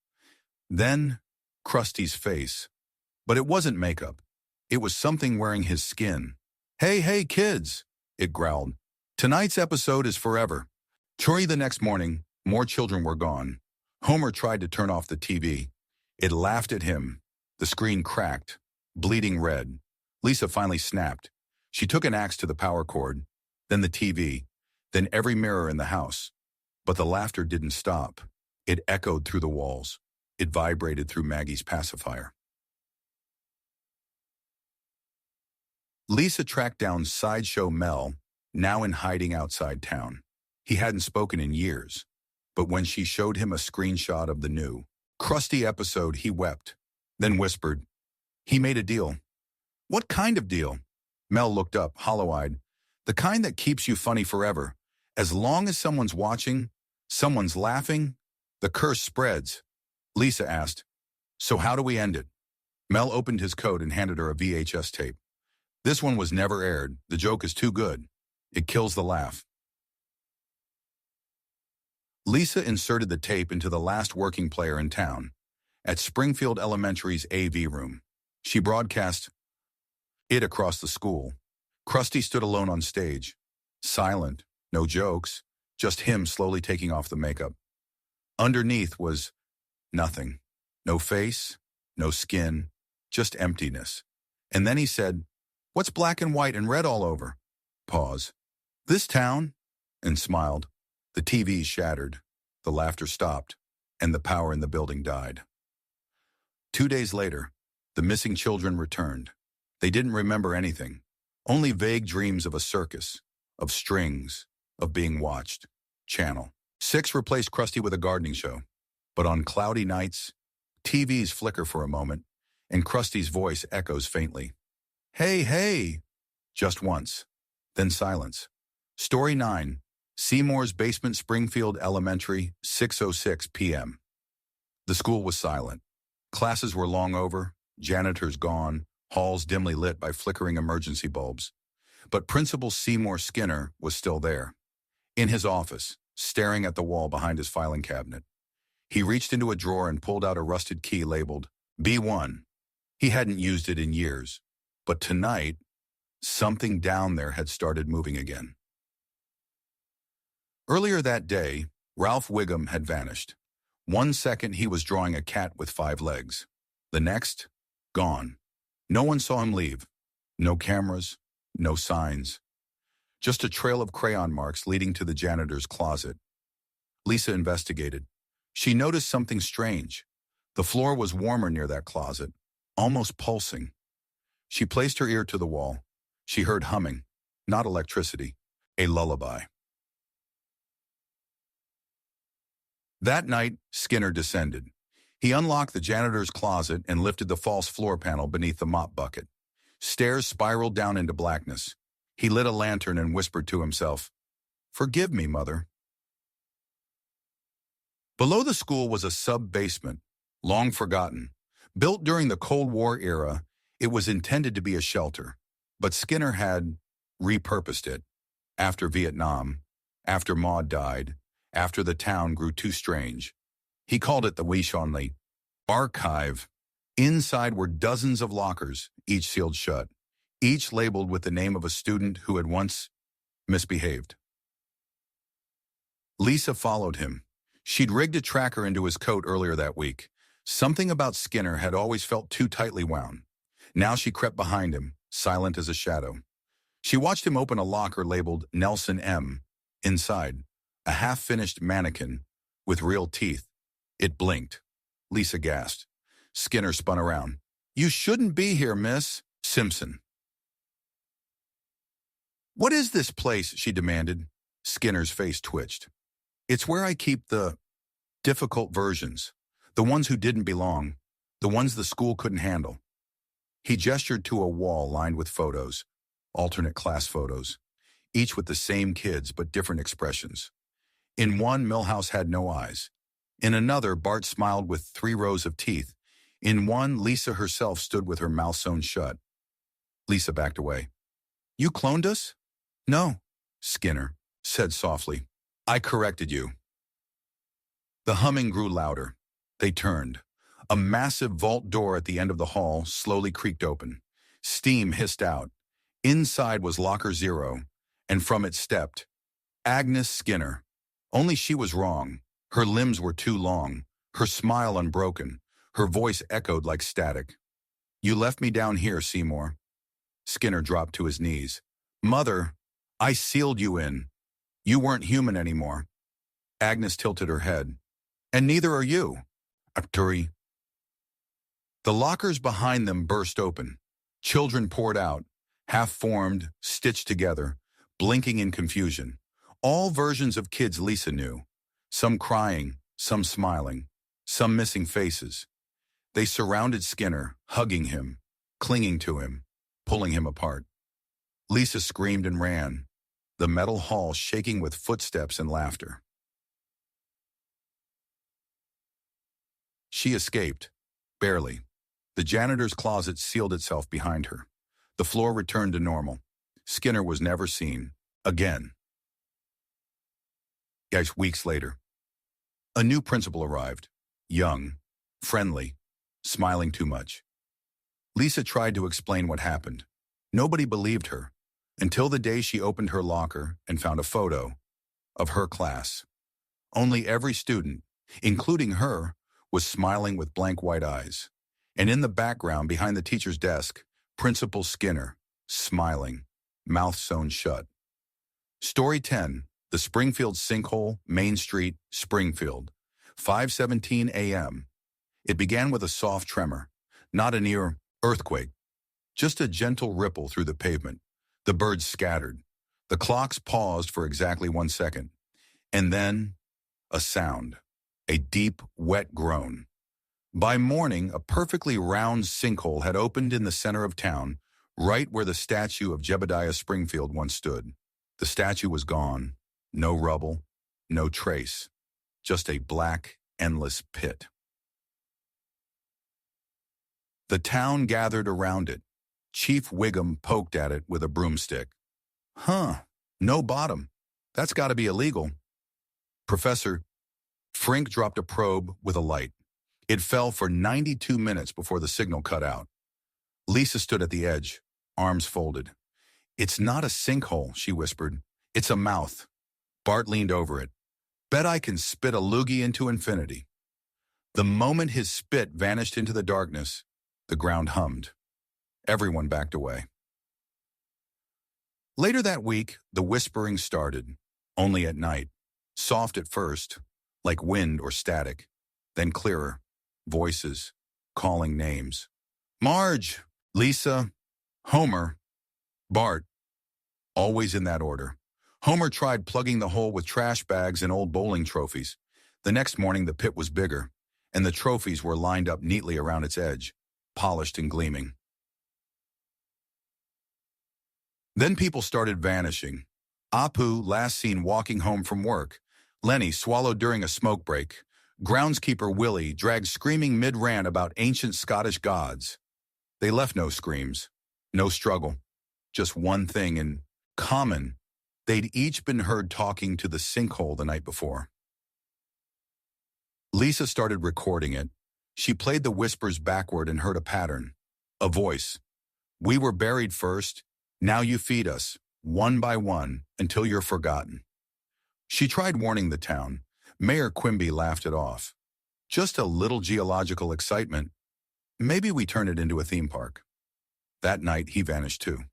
Then, Krusty's face. But it wasn't makeup. It was something wearing his skin. Hey, kids," it growled. "Tonight's episode is forever." Chorry the next morning, more children were gone. Homer tried to turn off the TV. It laughed at him. The screen cracked, bleeding red. Lisa finally snapped. She took an axe to the power cord, then the TV, then every mirror in the house. But the laughter didn't stop. It echoed through the walls. It vibrated through Maggie's pacifier. Lisa tracked down Sideshow Mel, now in hiding outside town. He hadn't spoken in years, but when she showed him a screenshot of the new, Krusty episode, he wept, then whispered, "He made a deal." "What kind of deal?" Mel looked up, hollow-eyed. "The kind that keeps you funny forever. As long as someone's watching, someone's laughing, the curse spreads." Lisa asked, "So how do we end it?" Mel opened his coat and handed her a VHS tape. "This one was never aired. The joke is too good. It kills the laugh." Lisa inserted the tape into the last working player in town, at Springfield Elementary's AV room. She broadcast it across the school. Krusty stood alone on stage, silent, no jokes, just him slowly taking off the makeup. Underneath was nothing. No face, no skin, just emptiness. And then he said, "What's black and white and red all over?" Pause. "This town?" And smiled. The TV shattered. The laughter stopped, and the power in the building died. 2 days later, the missing children returned. They didn't remember anything, only vague dreams of a circus, of strings, of being watched. Channel 6 replaced Krusty with a gardening show. But on cloudy nights, TVs flicker for a moment, and Krusty's voice echoes faintly. Hey, just once. Then silence. Story 9, Seymour's Basement, Springfield Elementary, 6:06 p.m. The school was silent. Classes were long over, janitors gone, halls dimly lit by flickering emergency bulbs. But Principal Seymour Skinner was still there. In his office, staring at the wall behind his filing cabinet. He reached into a drawer and pulled out a rusted key labeled B1. He hadn't used it in years. But tonight, Something down there had started moving again. Earlier that day, Ralph Wiggum had vanished. 1 second he was drawing a cat with 5 legs. The next, gone. No one saw him leave. No cameras, no signs. Just a trail of crayon marks leading to the janitor's closet. Lisa investigated. She noticed something strange. The floor was warmer near that closet, almost pulsing. She placed her ear to the wall. She heard humming, not electricity, a lullaby. That night, Skinner descended. He unlocked the janitor's closet and lifted the false floor panel beneath the mop bucket. Stairs spiraled down into blackness. He lit a lantern and whispered to himself, "Forgive me, Mother." Below the school was a sub-basement, long forgotten. Built during the Cold War era, it was intended to be a shelter, but Skinner had repurposed it. After Vietnam, after Maud died, after the town grew too strange. He called it the Wishonli Archive. Inside were dozens of lockers, each sealed shut, each labeled with the name of a student who had once misbehaved. Lisa followed him. She'd rigged a tracker into his coat earlier that week. Something about Skinner had always felt too tightly wound. Now she crept behind him, silent as a shadow. She watched him open a locker labeled Nelson M. Inside, a half-finished mannequin with real teeth. It blinked. Lisa gasped. Skinner spun around. "You shouldn't be here, Miss Simpson." "What is this place?" she demanded. Skinner's face twitched. "It's where I keep the difficult versions, the ones who didn't belong, the ones the school couldn't handle." He gestured to a wall lined with photos, alternate class photos, each with the same kids but different expressions. In one, Milhouse had no eyes. In another, Bart smiled with 3 rows of teeth. In one, Lisa herself stood with her mouth sewn shut. Lisa backed away. "You cloned us?" "No," Skinner said softly. "I corrected you." The humming grew louder. They turned. A massive vault door at the end of the hall slowly creaked open. Steam hissed out. Inside was Locker 0, and from it stepped Agnes Skinner. Only she was wrong. Her limbs were too long, her smile unbroken, her voice echoed like static. "You left me down here, Seymour." Skinner dropped to his knees. "Mother, I sealed you in. You weren't human anymore." Agnes tilted her head. "And neither are you, Arturi." The lockers behind them burst open. Children poured out, half-formed, stitched together, blinking in confusion. All versions of kids Lisa knew. Some crying, some smiling, some missing faces. They surrounded Skinner, hugging him, clinging to him, pulling him apart. Lisa screamed and ran, the metal hall shaking with footsteps and laughter. She escaped, barely. The janitor's closet sealed itself behind her. The floor returned to normal. Skinner was never seen again. Weeks later, a new principal arrived, young, friendly, smiling too much. Lisa tried to explain what happened. Nobody believed her, until the day she opened her locker and found a photo of her class. Only every student, including her, was smiling with blank white eyes. And in the background, behind the teacher's desk, Principal Skinner, smiling, mouth sewn shut. Story 10. The Springfield Sinkhole, Main Street, Springfield. 5:17 a.m. It began with a soft tremor, not a near earthquake, just a gentle ripple through the pavement. The birds scattered. The clocks paused for exactly 1 second. And then, a sound, a deep, wet groan. By morning, a perfectly round sinkhole had opened in the center of town, right where the statue of Jebediah Springfield once stood. The statue was gone. No rubble, no trace, just a black, endless pit. The town gathered around it. Chief Wiggum poked at it with a broomstick. No bottom. That's got to be illegal. Professor Frink dropped a probe with a light. It fell for 92 minutes before the signal cut out. Lisa stood at the edge, arms folded. "It's not a sinkhole," she whispered. "It's a mouth." Bart leaned over it. "Bet I can spit a loogie into infinity." The moment his spit vanished into the darkness, the ground hummed. Everyone backed away. Later that week, the whispering started, only at night. Soft at first, like wind or static, then clearer, voices, calling names. Marge, Lisa, Homer, Bart, always in that order. Homer tried plugging the hole with trash bags and old bowling trophies. The next morning, the pit was bigger, and the trophies were lined up neatly around its edge, polished and gleaming. Then people started vanishing. Apu, last seen walking home from work. Lenny, swallowed during a smoke break. Groundskeeper Willie, dragged screaming mid-rant about ancient Scottish gods. They left no screams, no struggle, just one thing in common. They'd each been heard talking to the sinkhole the night before. Lisa started recording it. She played the whispers backward and heard a pattern, a voice. "We were buried first. Now you feed us, one by one, until you're forgotten." She tried warning the town. Mayor Quimby laughed it off. "Just a little geological excitement. Maybe we turn it into a theme park." That night, he vanished too.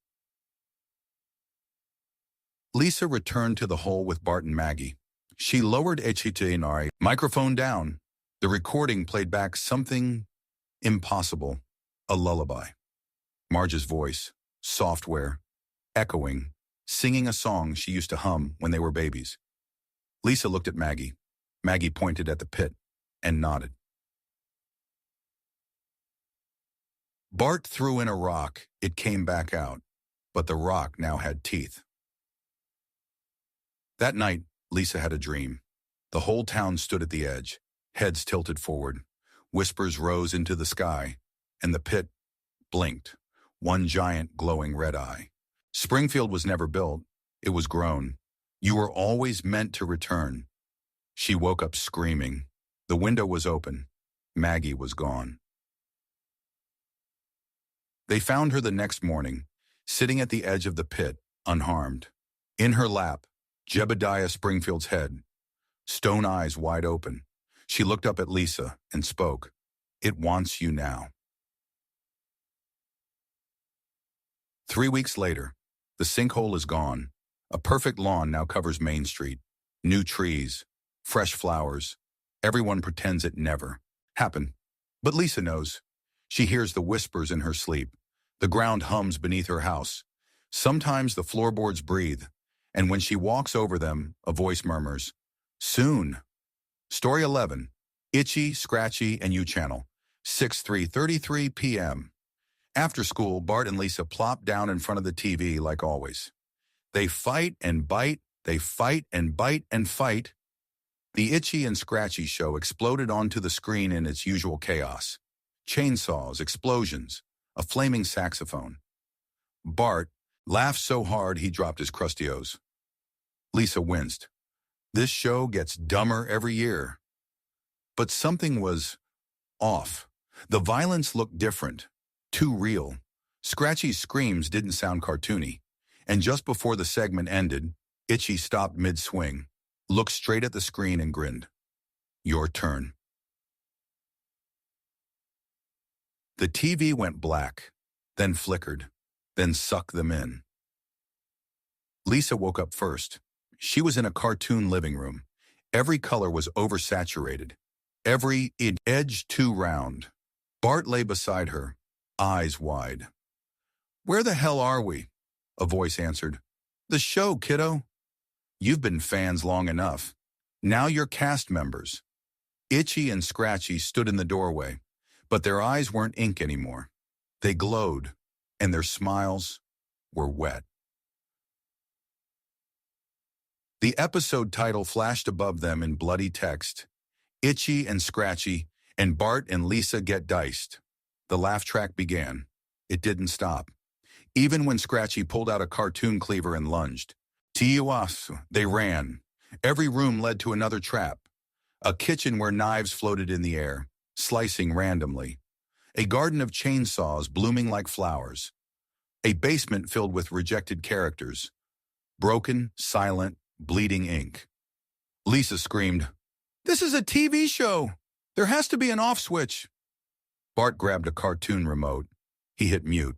Lisa returned to the hole with Bart and Maggie. She lowered HTNR, microphone down. The recording played back something impossible, a lullaby. Marge's voice, software, echoing, singing a song she used to hum when they were babies. Lisa looked at Maggie. Maggie pointed at the pit and nodded. Bart threw in a rock. It came back out, but the rock now had teeth. That night, Lisa had a dream. The whole town stood at the edge, heads tilted forward. Whispers rose into the sky, and the pit blinked, one giant glowing red eye. Springfield was never built. It was grown. You were always meant to return. She woke up screaming. The window was open. Maggie was gone. They found her the next morning, sitting at the edge of the pit, unharmed. In her lap, Jebediah Springfield's head, stone eyes wide open. She looked up at Lisa and spoke. "It wants you now." 3 weeks later, the sinkhole is gone. A perfect lawn now covers Main Street. New trees, fresh flowers. Everyone pretends it never happened. But Lisa knows. She hears the whispers in her sleep. The ground hums beneath her house. Sometimes the floorboards breathe, and when she walks over them, a voice murmurs, "Soon." Story 11, Itchy, Scratchy, and U-Channel, 6:33 p.m. After school, Bart and Lisa plop down in front of the TV like always. They fight and bite, they fight and bite and fight. The Itchy and Scratchy show exploded onto the screen in its usual chaos. Chainsaws, explosions, a flaming saxophone. Bart laughed so hard he dropped his Crustios. Lisa winced. This show gets dumber every year. But something was off. The violence looked different, too real. Scratchy's screams didn't sound cartoony. And just before the segment ended, Itchy stopped mid-swing, looked straight at the screen and grinned. "Your turn." The TV went black, then flickered, then sucked them in. Lisa woke up first. She was in a cartoon living room. Every color was oversaturated. Every edge too round. Bart lay beside her, eyes wide. "Where the hell are we?" A voice answered. "The show, kiddo. You've been fans long enough. Now you're cast members." Itchy and Scratchy stood in the doorway, but their eyes weren't ink anymore. They glowed, and their smiles were wet. The episode title flashed above them in bloody text. Itchy and Scratchy, and Bart and Lisa get diced. The laugh track began. It didn't stop. Even when Scratchy pulled out a cartoon cleaver and lunged. Tiuasu, they ran. Every room led to another trap. A kitchen where knives floated in the air, slicing randomly. A garden of chainsaws blooming like flowers. A basement filled with rejected characters. Broken, silent, bleeding ink. Lisa screamed, "This is a TV show! There has to be an off switch!" Bart grabbed a cartoon remote. He hit mute.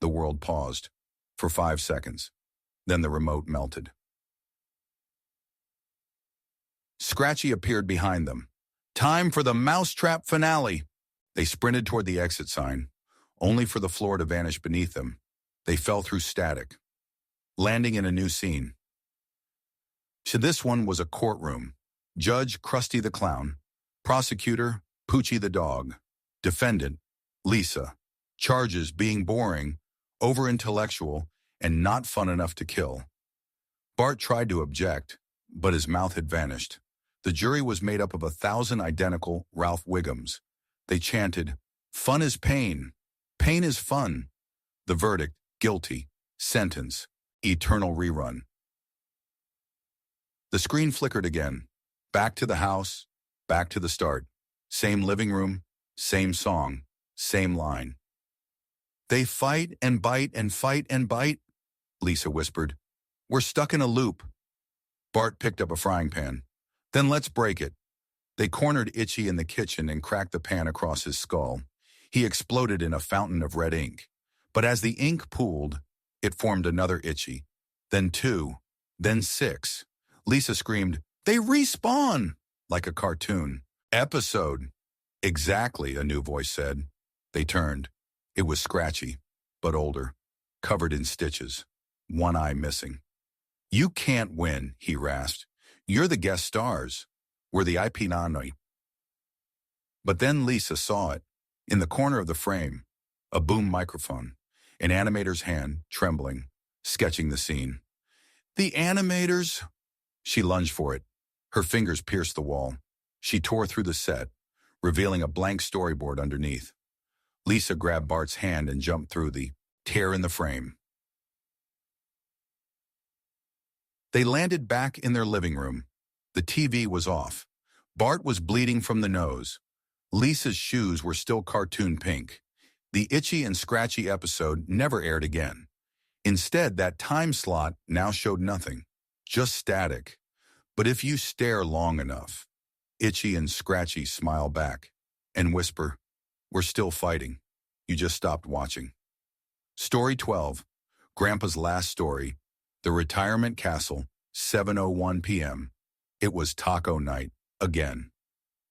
The world paused. For 5 seconds. Then the remote melted. Scratchy appeared behind them. "Time for the mousetrap finale!" They sprinted toward the exit sign, only for the floor to vanish beneath them. They fell through static, landing in a new scene. So this one was a courtroom. Judge Krusty the Clown, prosecutor Poochie the Dog, defendant Lisa. Charges being boring, over-intellectual, and not fun enough to kill. Bart tried to object, but his mouth had vanished. The jury was made up of 1,000 identical Ralph Wiggums. They chanted, "Fun is pain. Pain is fun." The verdict, guilty. Sentence, eternal rerun. The screen flickered again. Back to the house, back to the start. Same living room, same song, same line. "They fight and bite and fight and bite," Lisa whispered. "We're stuck in a loop." Bart picked up a frying pan. "Then let's break it." They cornered Itchy in the kitchen and cracked the pan across his skull. He exploded in a fountain of red ink. But as the ink pooled, it formed another Itchy. Then 2, then 6. Lisa screamed, "They respawn!" like a cartoon. "Episode." "Exactly," a new voice said. They turned. It was Scratchy, but older, covered in stitches, one eye missing. "You can't win," he rasped. "You're the guest stars. We're the IP nonoi." But then Lisa saw it. In the corner of the frame, a boom microphone, an animator's hand, trembling, sketching the scene. "The animators!" She lunged for it. Her fingers pierced the wall. She tore through the set, revealing a blank storyboard underneath. Lisa grabbed Bart's hand and jumped through the tear in the frame. They landed back in their living room. The TV was off. Bart was bleeding from the nose. Lisa's shoes were still cartoon pink. The Itchy and Scratchy episode never aired again. Instead, that time slot now showed nothing, just static. But if you stare long enough, Itchy and Scratchy smile back and whisper, "We're still fighting. You just stopped watching." Story 12, Grandpa's last story, the retirement castle, 7:01 p.m. It was taco night, again.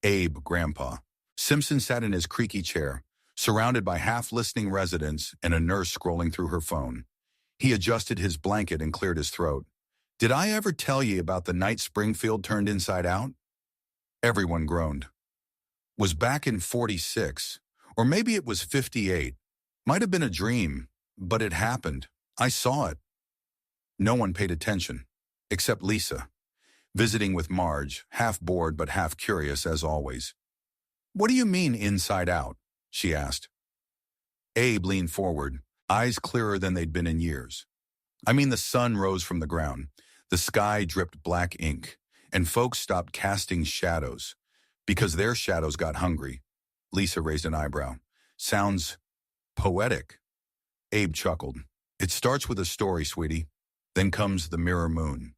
Abe, Grandpa. Simpson sat in his creaky chair, surrounded by half-listening residents and a nurse scrolling through her phone. He adjusted his blanket and cleared his throat. "Did I ever tell you about the night Springfield turned inside out?" Everyone groaned. "Was back in 46, or maybe it was 58. Might have been a dream, but it happened. I saw it." No one paid attention, except Lisa, visiting with Marge, half bored but half curious as always. "What do you mean inside out?" she asked. Abe leaned forward, eyes clearer than they'd been in years. "I mean the sun rose from the ground. The sky dripped black ink, and folks stopped casting shadows because their shadows got hungry." Lisa raised an eyebrow. "Sounds poetic." Abe chuckled. "It starts with a story, sweetie. Then comes the mirror moon."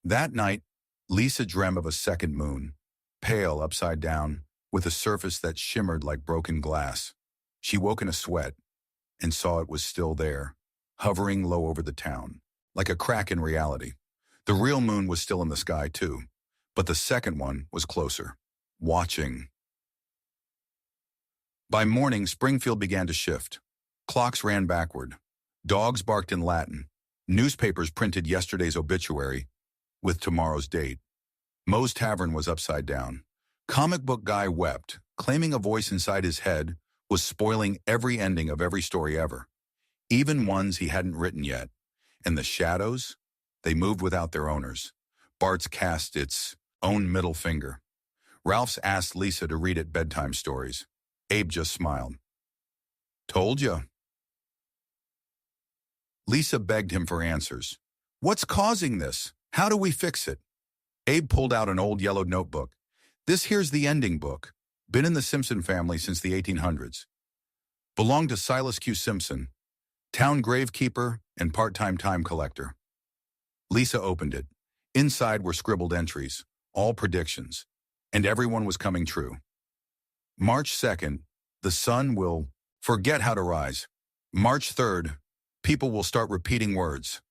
That night, Lisa dreamt of a second moon, pale upside down, with a surface that shimmered like broken glass. She woke in a sweat and saw it was still there, hovering low over the town, like a crack in reality. The real moon was still in the sky too, but the second one was closer, watching. By morning, Springfield began to shift. Clocks ran backward. Dogs barked in Latin. Newspapers printed yesterday's obituary with tomorrow's date. Moe's Tavern was upside down. Comic book guy wept, claiming a voice inside his head was spoiling every ending of every story ever, even ones he hadn't written yet. And the shadows, they moved without their owners. Bart's cast its own middle finger. Ralph's asked Lisa to read it bedtime stories. Abe just smiled. "Told ya." Lisa begged him for answers. "What's causing this? How do we fix it?" Abe pulled out an old yellowed notebook. "This here's the ending book. Been in the Simpson family since the 1800s. Belonged to Silas Q. Simpson, town gravekeeper and part-time time collector. Lisa opened it. Inside were scribbled entries, all predictions, and everyone was coming true. March 2nd, the sun will forget how to rise. March 3rd, people will start repeating words.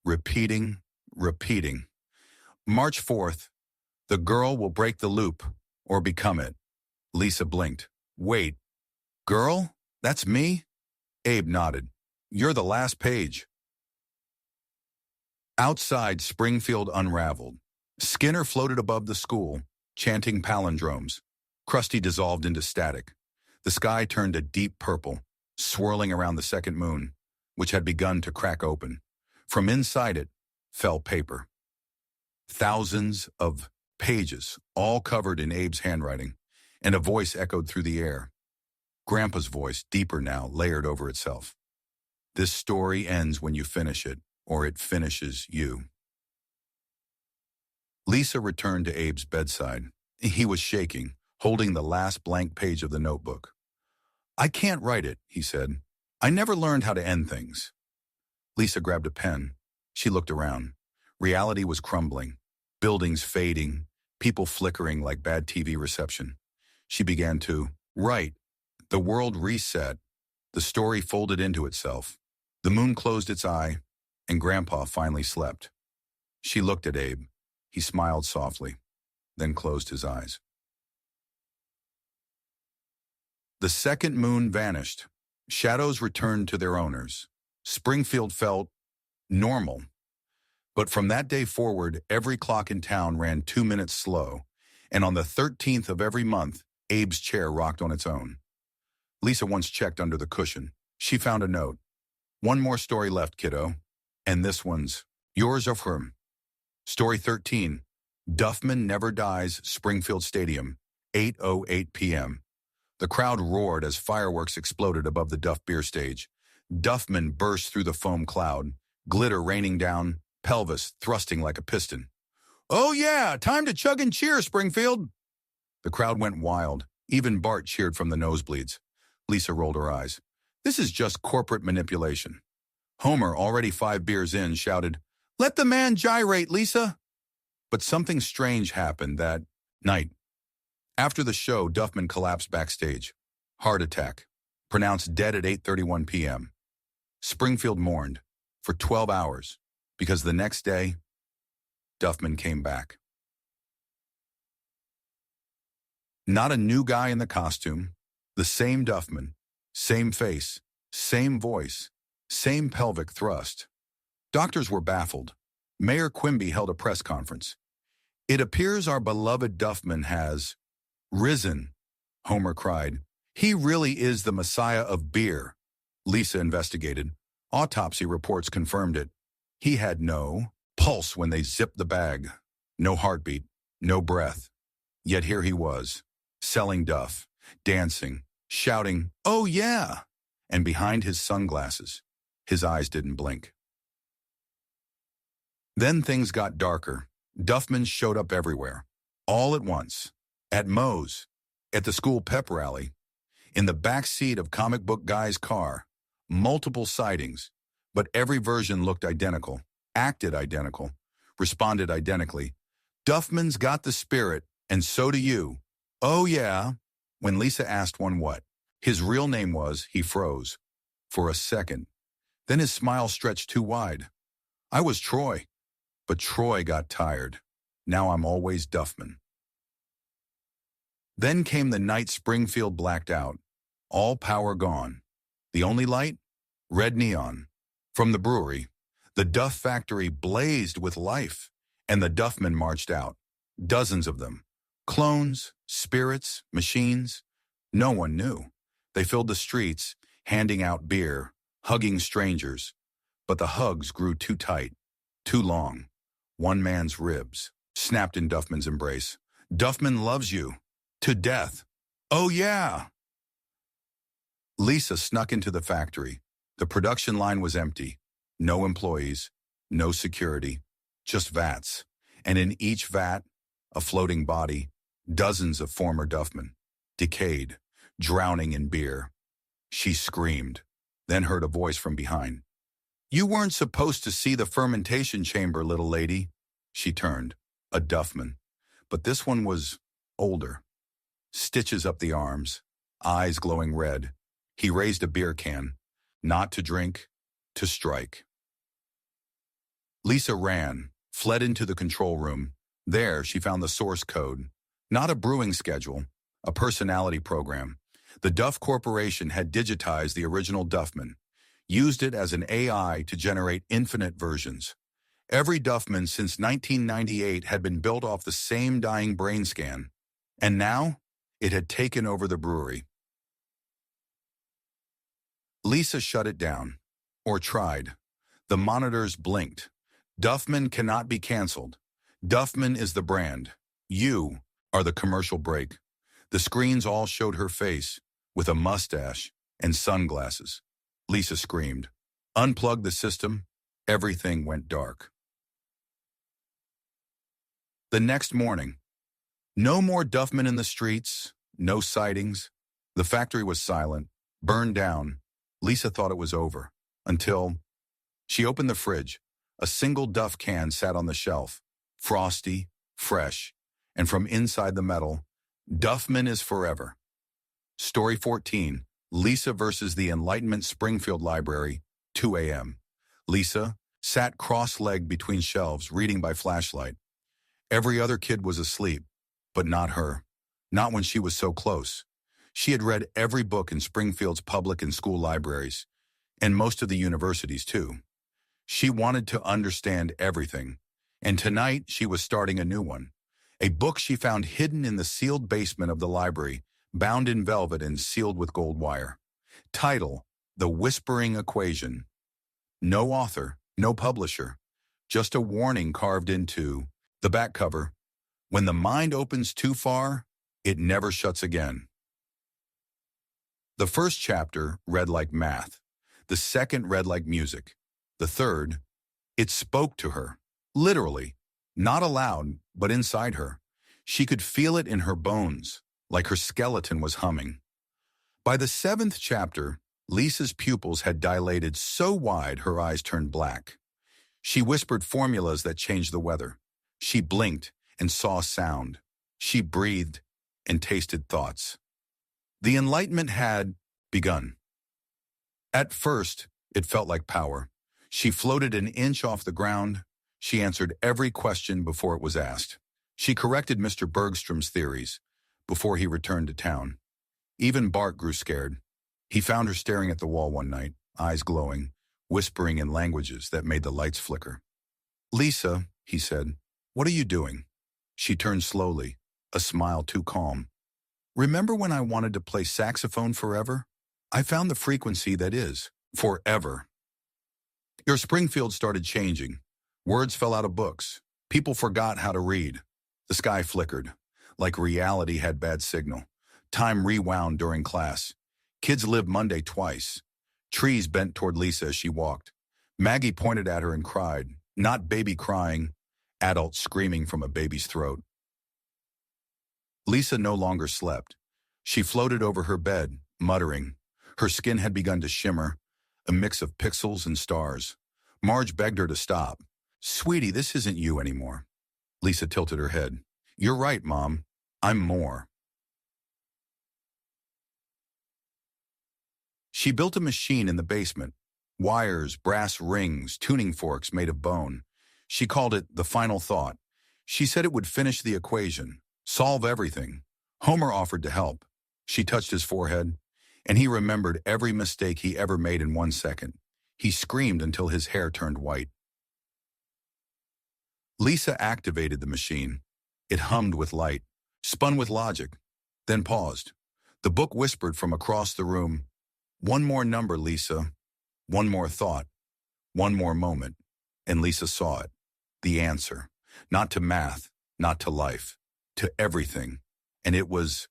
Repeating. March 4th, the girl will break the loop or become it. Lisa blinked. Wait, girl? That's me? Abe nodded. You're the last page. Outside, Springfield unraveled. Skinner floated above the school, chanting palindromes. Krusty dissolved into static. The sky turned a deep purple, swirling around the second moon, which had begun to crack open. From inside it fell paper. Thousands of pages, all covered in Abe's handwriting, and a voice echoed through the air. Grandpa's voice, deeper now, layered over itself. This story ends when you finish it, or it finishes you. Lisa returned to Abe's bedside. He was shaking, holding the last blank page of the notebook. I can't write it, he said. I never learned how to end things. Lisa grabbed a pen. She looked around. Reality was crumbling, buildings fading, people flickering like bad TV reception. She began to write. The world reset. The story folded into itself. The moon closed its eye, and Grandpa finally slept. She looked at Abe. He smiled softly, then closed his eyes. The second moon vanished. Shadows returned to their owners. Springfield felt normal. But from that day forward, every clock in town ran 2 minutes slow, and on the 13th of every month, Abe's chair rocked on its own. Lisa once checked under the cushion. She found a note. One more story left, kiddo. And this one's yours of him. Story 13. Duffman Never Dies, Springfield Stadium, 8:08 p.m. The crowd roared as fireworks exploded above the Duff beer stage. Duffman burst through the foam cloud, glitter raining down, pelvis thrusting like a piston. Oh yeah, time to chug and cheer, Springfield! The crowd went wild. Even Bart cheered from the nosebleeds. Lisa rolled her eyes. This is just corporate manipulation. Homer, already 5 beers in, shouted, Let the man gyrate, Lisa! But something strange happened that night. After the show, Duffman collapsed backstage. Heart attack. Pronounced dead at 8:31 p.m. Springfield mourned for 12 hours because the next day, Duffman came back. Not a new guy in the costume. The same Duffman, same face, same voice, same pelvic thrust. Doctors were baffled. Mayor Quimby held a press conference. It appears our beloved Duffman has risen, Homer cried. He really is the messiah of beer. Lisa investigated. Autopsy reports confirmed it. He had no pulse when they zipped the bag. No heartbeat, no breath. Yet here he was, selling Duff, dancing, shouting, oh yeah! And behind his sunglasses, his eyes didn't blink. Then things got darker. Duffmans showed up everywhere, all at once. At Moe's, at the school pep rally, in the back seat of comic book guy's car. Multiple sightings, but every version looked identical, acted identical, responded identically. Duffman's got the spirit, and so do you. Oh yeah. When Lisa asked one what his real name was, he froze. For a second. Then his smile stretched too wide. I was Troy. But Troy got tired. Now I'm always Duffman. Then came the night Springfield blacked out. All power gone. The only light? Red neon. From the brewery, the Duff factory blazed with life, and the Duffmen marched out. Dozens of them. Clones, spirits, machines. No one knew. They filled the streets, handing out beer, hugging strangers. But the hugs grew too tight, too long. One man's ribs snapped in Duffman's embrace. Duffman loves you. To death. Oh yeah! Lisa snuck into the factory. The production line was empty. No employees, no security, just vats. And in each vat, a floating body, dozens of former Duffmen, decayed, drowning in beer. She screamed, then heard a voice from behind. You weren't supposed to see the fermentation chamber, little lady. She turned, a Duffman. But this one was older. Stitches up the arms, eyes glowing red. He raised a beer can, not to drink, to strike. Lisa ran, fled into the control room. There she found the source code. Not a brewing schedule, a personality program. The Duff Corporation had digitized the original Duffman, used it as an AI to generate infinite versions. Every Duffman since 1998 had been built off the same dying brain scan, and now it had taken over the brewery. Lisa shut it down, or tried. The monitors blinked. Duffman cannot be canceled. Duffman is the brand. You are the commercial break. The screens all showed her face, with a mustache and sunglasses. Lisa screamed. Unplugged the system. Everything went dark. The next morning, no more Duffman in the streets, no sightings. The factory was silent, burned down. Lisa thought it was over, until she opened the fridge. A single Duff can sat on the shelf, frosty, fresh, and from inside the metal, Duffman is forever. Story 14, Lisa versus the Enlightenment Springfield Library, 2 a.m. Lisa sat cross-legged between shelves, reading by flashlight. Every other kid was asleep, but not her. Not when she was so close. She had read every book in Springfield's public and school libraries, and most of the universities too. She wanted to understand everything, and tonight she was starting a new one. A book she found hidden in the sealed basement of the library, bound in velvet and sealed with gold wire. Title, The Whispering Equation. No author, no publisher, just a warning carved into the back cover. When the mind opens too far, it never shuts again. The first chapter read like math. The second read like music. The third, it spoke to her, literally, not aloud, but inside her. She could feel it in her bones, like her skeleton was humming. By the seventh chapter, Lisa's pupils had dilated so wide her eyes turned black. She whispered formulas that changed the weather. She blinked and saw sound. She breathed and tasted thoughts. The enlightenment had begun. At first, it felt like power. She floated an inch off the ground. She answered every question before it was asked. She corrected Mr. Bergstrom's theories before he returned to town. Even Bart grew scared. He found her staring at the wall one night, eyes glowing, whispering in languages that made the lights flicker. Lisa, he said, what are you doing? She turned slowly, a smile too calm. Remember when I wanted to play saxophone forever? I found the frequency that is, forever. Your Springfield started changing. Words fell out of books. People forgot how to read. The sky flickered, like reality had bad signal. Time rewound during class. Kids lived Monday twice. Trees bent toward Lisa as she walked. Maggie pointed at her and cried, not baby crying, adult screaming from a baby's throat. Lisa no longer slept. She floated over her bed, muttering. Her skin had begun to shimmer, a mix of pixels and stars. Marge begged her to stop. Sweetie, this isn't you anymore. Lisa tilted her head. You're right, Mom. I'm more. She built a machine in the basement. Wires, brass rings, tuning forks made of bone. She called it the final thought. She said it would finish the equation, solve everything. Homer offered to help. She touched his forehead, and he remembered every mistake he ever made in 1 second. He screamed until his hair turned white. Lisa activated the machine. It hummed with light, spun with logic, then paused. The book whispered from across the room, one more number, Lisa. One more thought. One more moment. And Lisa saw it. The answer. Not to math, not to life, to everything. And it was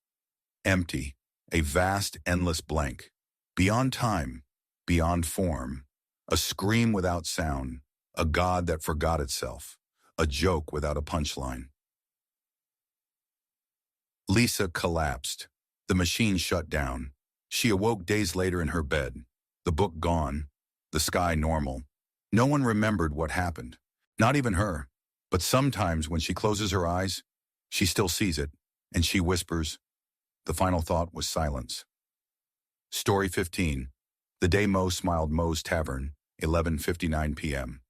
empty, a vast, endless blank. Beyond time, beyond form. A scream without sound. A God that forgot itself. A joke without a punchline. Lisa collapsed. The machine shut down. She awoke days later in her bed, the book gone, the sky normal. No one remembered what happened, not even her. But sometimes when she closes her eyes, she still sees it, and she whispers. The final thought was silence. Story 15. The day Mo smiled. Mo's Tavern, 11:59 p.m.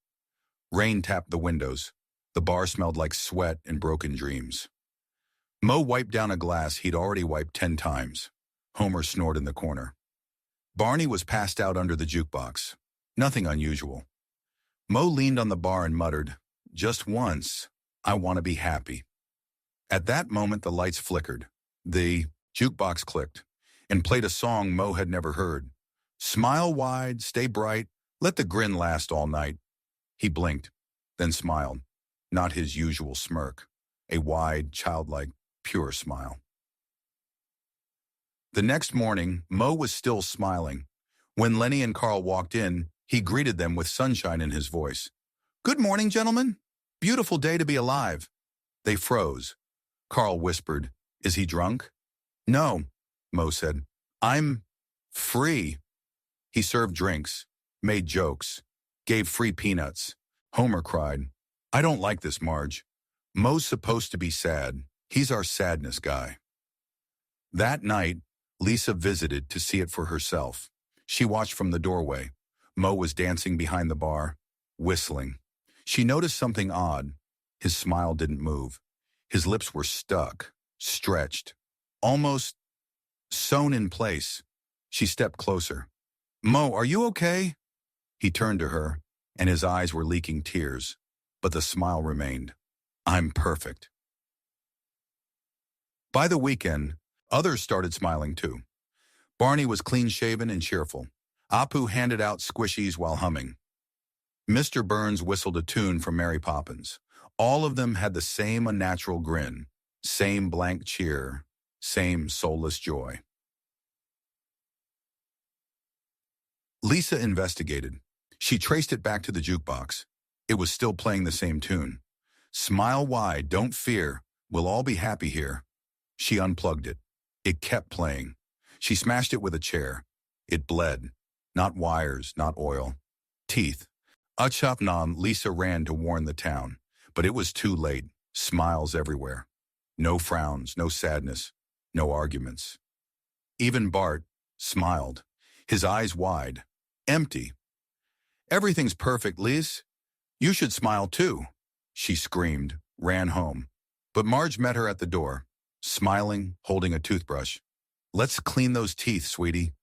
Rain tapped the windows. The bar smelled like sweat and broken dreams. Mo wiped down a glass he'd already wiped 10 times. Homer snored in the corner. Barney was passed out under the jukebox. Nothing unusual. Mo leaned on the bar and muttered, "Just once, I want to be happy." At that moment, the lights flickered. The jukebox clicked and played a song Mo had never heard. Smile wide, stay bright, let the grin last all night. He blinked, then smiled. Not his usual smirk, a wide, childlike, pure smile. The next morning, Mo was still smiling. When Lenny and Carl walked in, he greeted them with sunshine in his voice. "Good morning, gentlemen. Beautiful day to be alive." They froze. Carl whispered, "Is he drunk?" "No," Mo said. "I'm free." He served drinks, made jokes, gave free peanuts. Homer cried, "I don't like this, Marge. Mo's supposed to be sad. He's our sadness guy." That night, Lisa visited to see it for herself. She watched from the doorway. Mo was dancing behind the bar, whistling. She noticed something odd. His smile didn't move. His lips were stuck, stretched, almost sewn in place. She stepped closer. "Mo, are you okay?" He turned to her, and his eyes were leaking tears, but the smile remained. "I'm perfect." By the weekend, others started smiling too. Barney was clean-shaven and cheerful. Apu handed out squishies while humming. Mr. Burns whistled a tune from Mary Poppins. All of them had the same unnatural grin, same blank cheer, same soulless joy. Lisa investigated. She traced it back to the jukebox. It was still playing the same tune. "Smile wide, don't fear, we'll all be happy here." She unplugged it. It kept playing. She smashed it with a chair. It bled. Not wires, not oil. Teeth. Achapnan, Lisa ran to warn the town. But it was too late. Smiles everywhere. No frowns, no sadness, no arguments. Even Bart smiled, his eyes wide, empty. "Everything's perfect, Liz. You should smile too," she screamed, ran home. But Marge met her at the door, smiling, holding a toothbrush. "Let's clean those teeth, sweetie."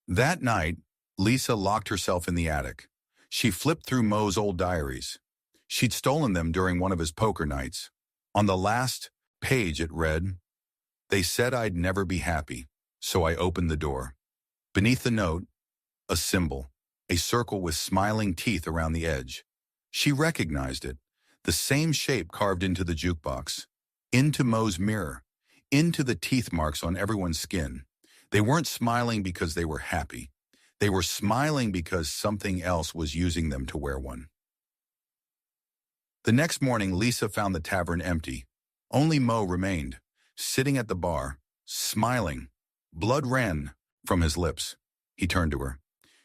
That night, Lisa locked herself in the attic. She flipped through Mo's old diaries. She'd stolen them during one of his poker nights. On the last page it read, "They said I'd never be happy, so I opened the door." Beneath the note, a symbol, a circle with smiling teeth around the edge. She recognized it, the same shape carved into the jukebox, into Mo's mirror, into the teeth marks on everyone's skin. They weren't smiling because they were happy. They were smiling because something else was using them to wear one. The next morning, Lisa found the tavern empty. Only Mo remained, sitting at the bar, smiling. Blood ran from his lips. He turned to her.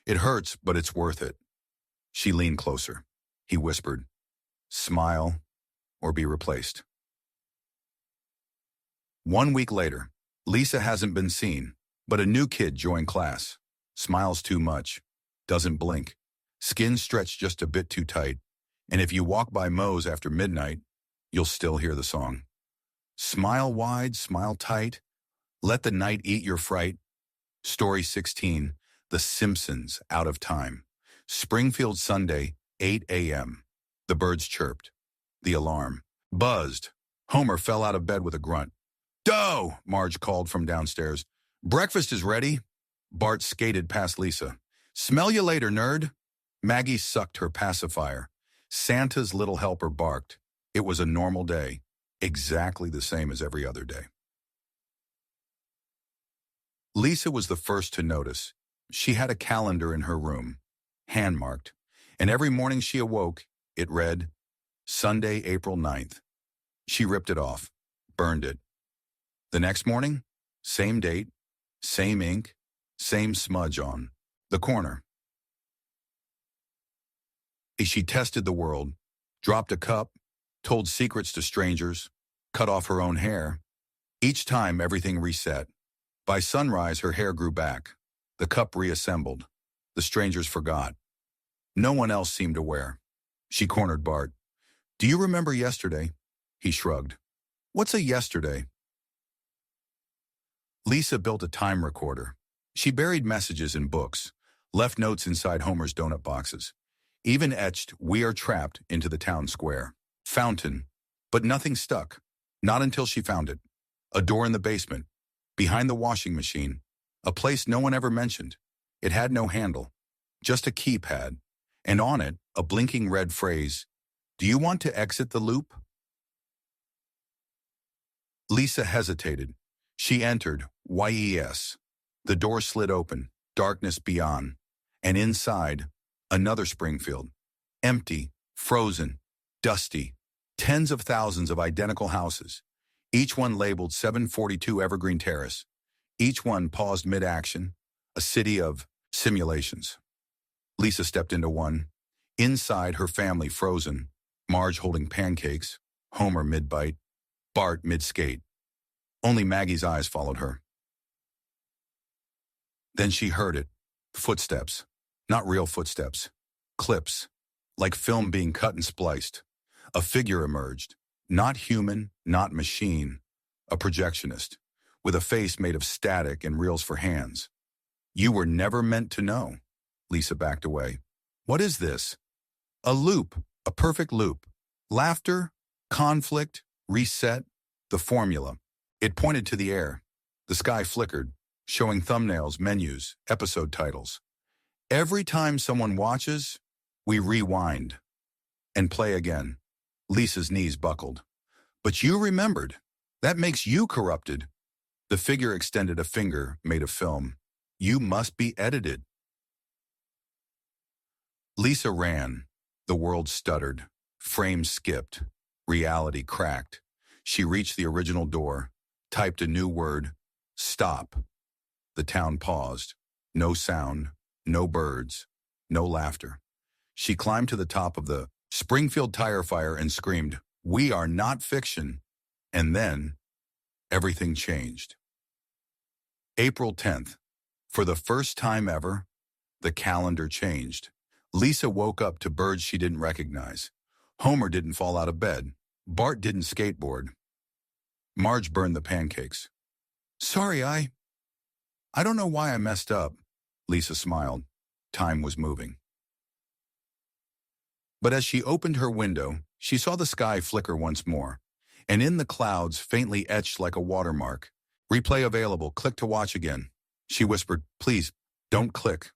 "It hurts, but it's worth it." She leaned closer. He whispered, "Smile or be replaced." 1 week later, Lisa hasn't been seen, but a new kid joined class. Smiles too much, doesn't blink, skin stretched just a bit too tight, and if you walk by Mo's after midnight, you'll still hear the song. Smile wide, smile tight, let the night eat your fright. Story 16, The Simpsons, Out of Time. Springfield, Sunday, 8 a.m. The birds chirped. The alarm buzzed. Homer fell out of bed with a grunt. "Dough!" Marge called from downstairs. "Breakfast is ready." Bart skated past Lisa. "Smell you later, nerd." Maggie sucked her pacifier. Santa's little helper barked. It was a normal day, exactly the same as every other day. Lisa was the first to notice. She had a calendar in her room, hand-marked, and every morning she awoke, it read, Sunday, April 9th. She ripped it off, burned it. The next morning, same date, same ink, same smudge on the corner. She tested the world, dropped a cup, told secrets to strangers, cut off her own hair. Each time, everything reset. By sunrise, her hair grew back. The cup reassembled. The strangers forgot. No one else seemed aware. She cornered Bart. "Do you remember yesterday?" He shrugged. "What's a yesterday?" Lisa built a time recorder. She buried messages in books, left notes inside Homer's donut boxes, even etched "We are trapped" into the town square. Fountain. But nothing stuck. Not until she found it. A door in the basement, behind the washing machine, a place no one ever mentioned. It had no handle, just a keypad, and on it, a blinking red phrase, "Do you want to exit the loop?" Lisa hesitated. She entered, YES. The door slid open, darkness beyond, and inside, another Springfield. Empty, frozen, dusty, tens of thousands of identical houses, each one labeled 742 Evergreen Terrace. Each one paused mid-action, a city of simulations. Lisa stepped into one. Inside, her family frozen, Marge holding pancakes, Homer mid-bite, Bart mid-skate. Only Maggie's eyes followed her. Then she heard it. Footsteps. Not real footsteps. Clips. Like film being cut and spliced. A figure emerged. Not human, not machine. A projectionist. With a face made of static and reels for hands. "You were never meant to know." Lisa backed away. "What is this?" "A loop. A perfect loop. Laughter, conflict, reset, the formula." It pointed to the air. The sky flickered, showing thumbnails, menus, episode titles. Every time someone watches, we rewind and play again. Lisa's knees buckled. "But you remembered. That makes you corrupted." The figure extended a finger made of film. "You must be edited." Lisa ran. The world stuttered. Frames skipped. Reality cracked. She reached the original door, typed a new word, "Stop." The town paused. No sound, no birds, no laughter. She climbed to the top of the Springfield tire fire and screamed, "We are not fiction." And then, everything changed. April 10th. For the first time ever, the calendar changed. Lisa woke up to birds she didn't recognize. Homer didn't fall out of bed. Bart didn't skateboard. Marge burned the pancakes. "Sorry, I don't know why I messed up." Lisa smiled. Time was moving. But as she opened her window, she saw the sky flicker once more. And in the clouds, faintly etched like a watermark, "Replay available, click to watch again." She whispered, "Please, don't click."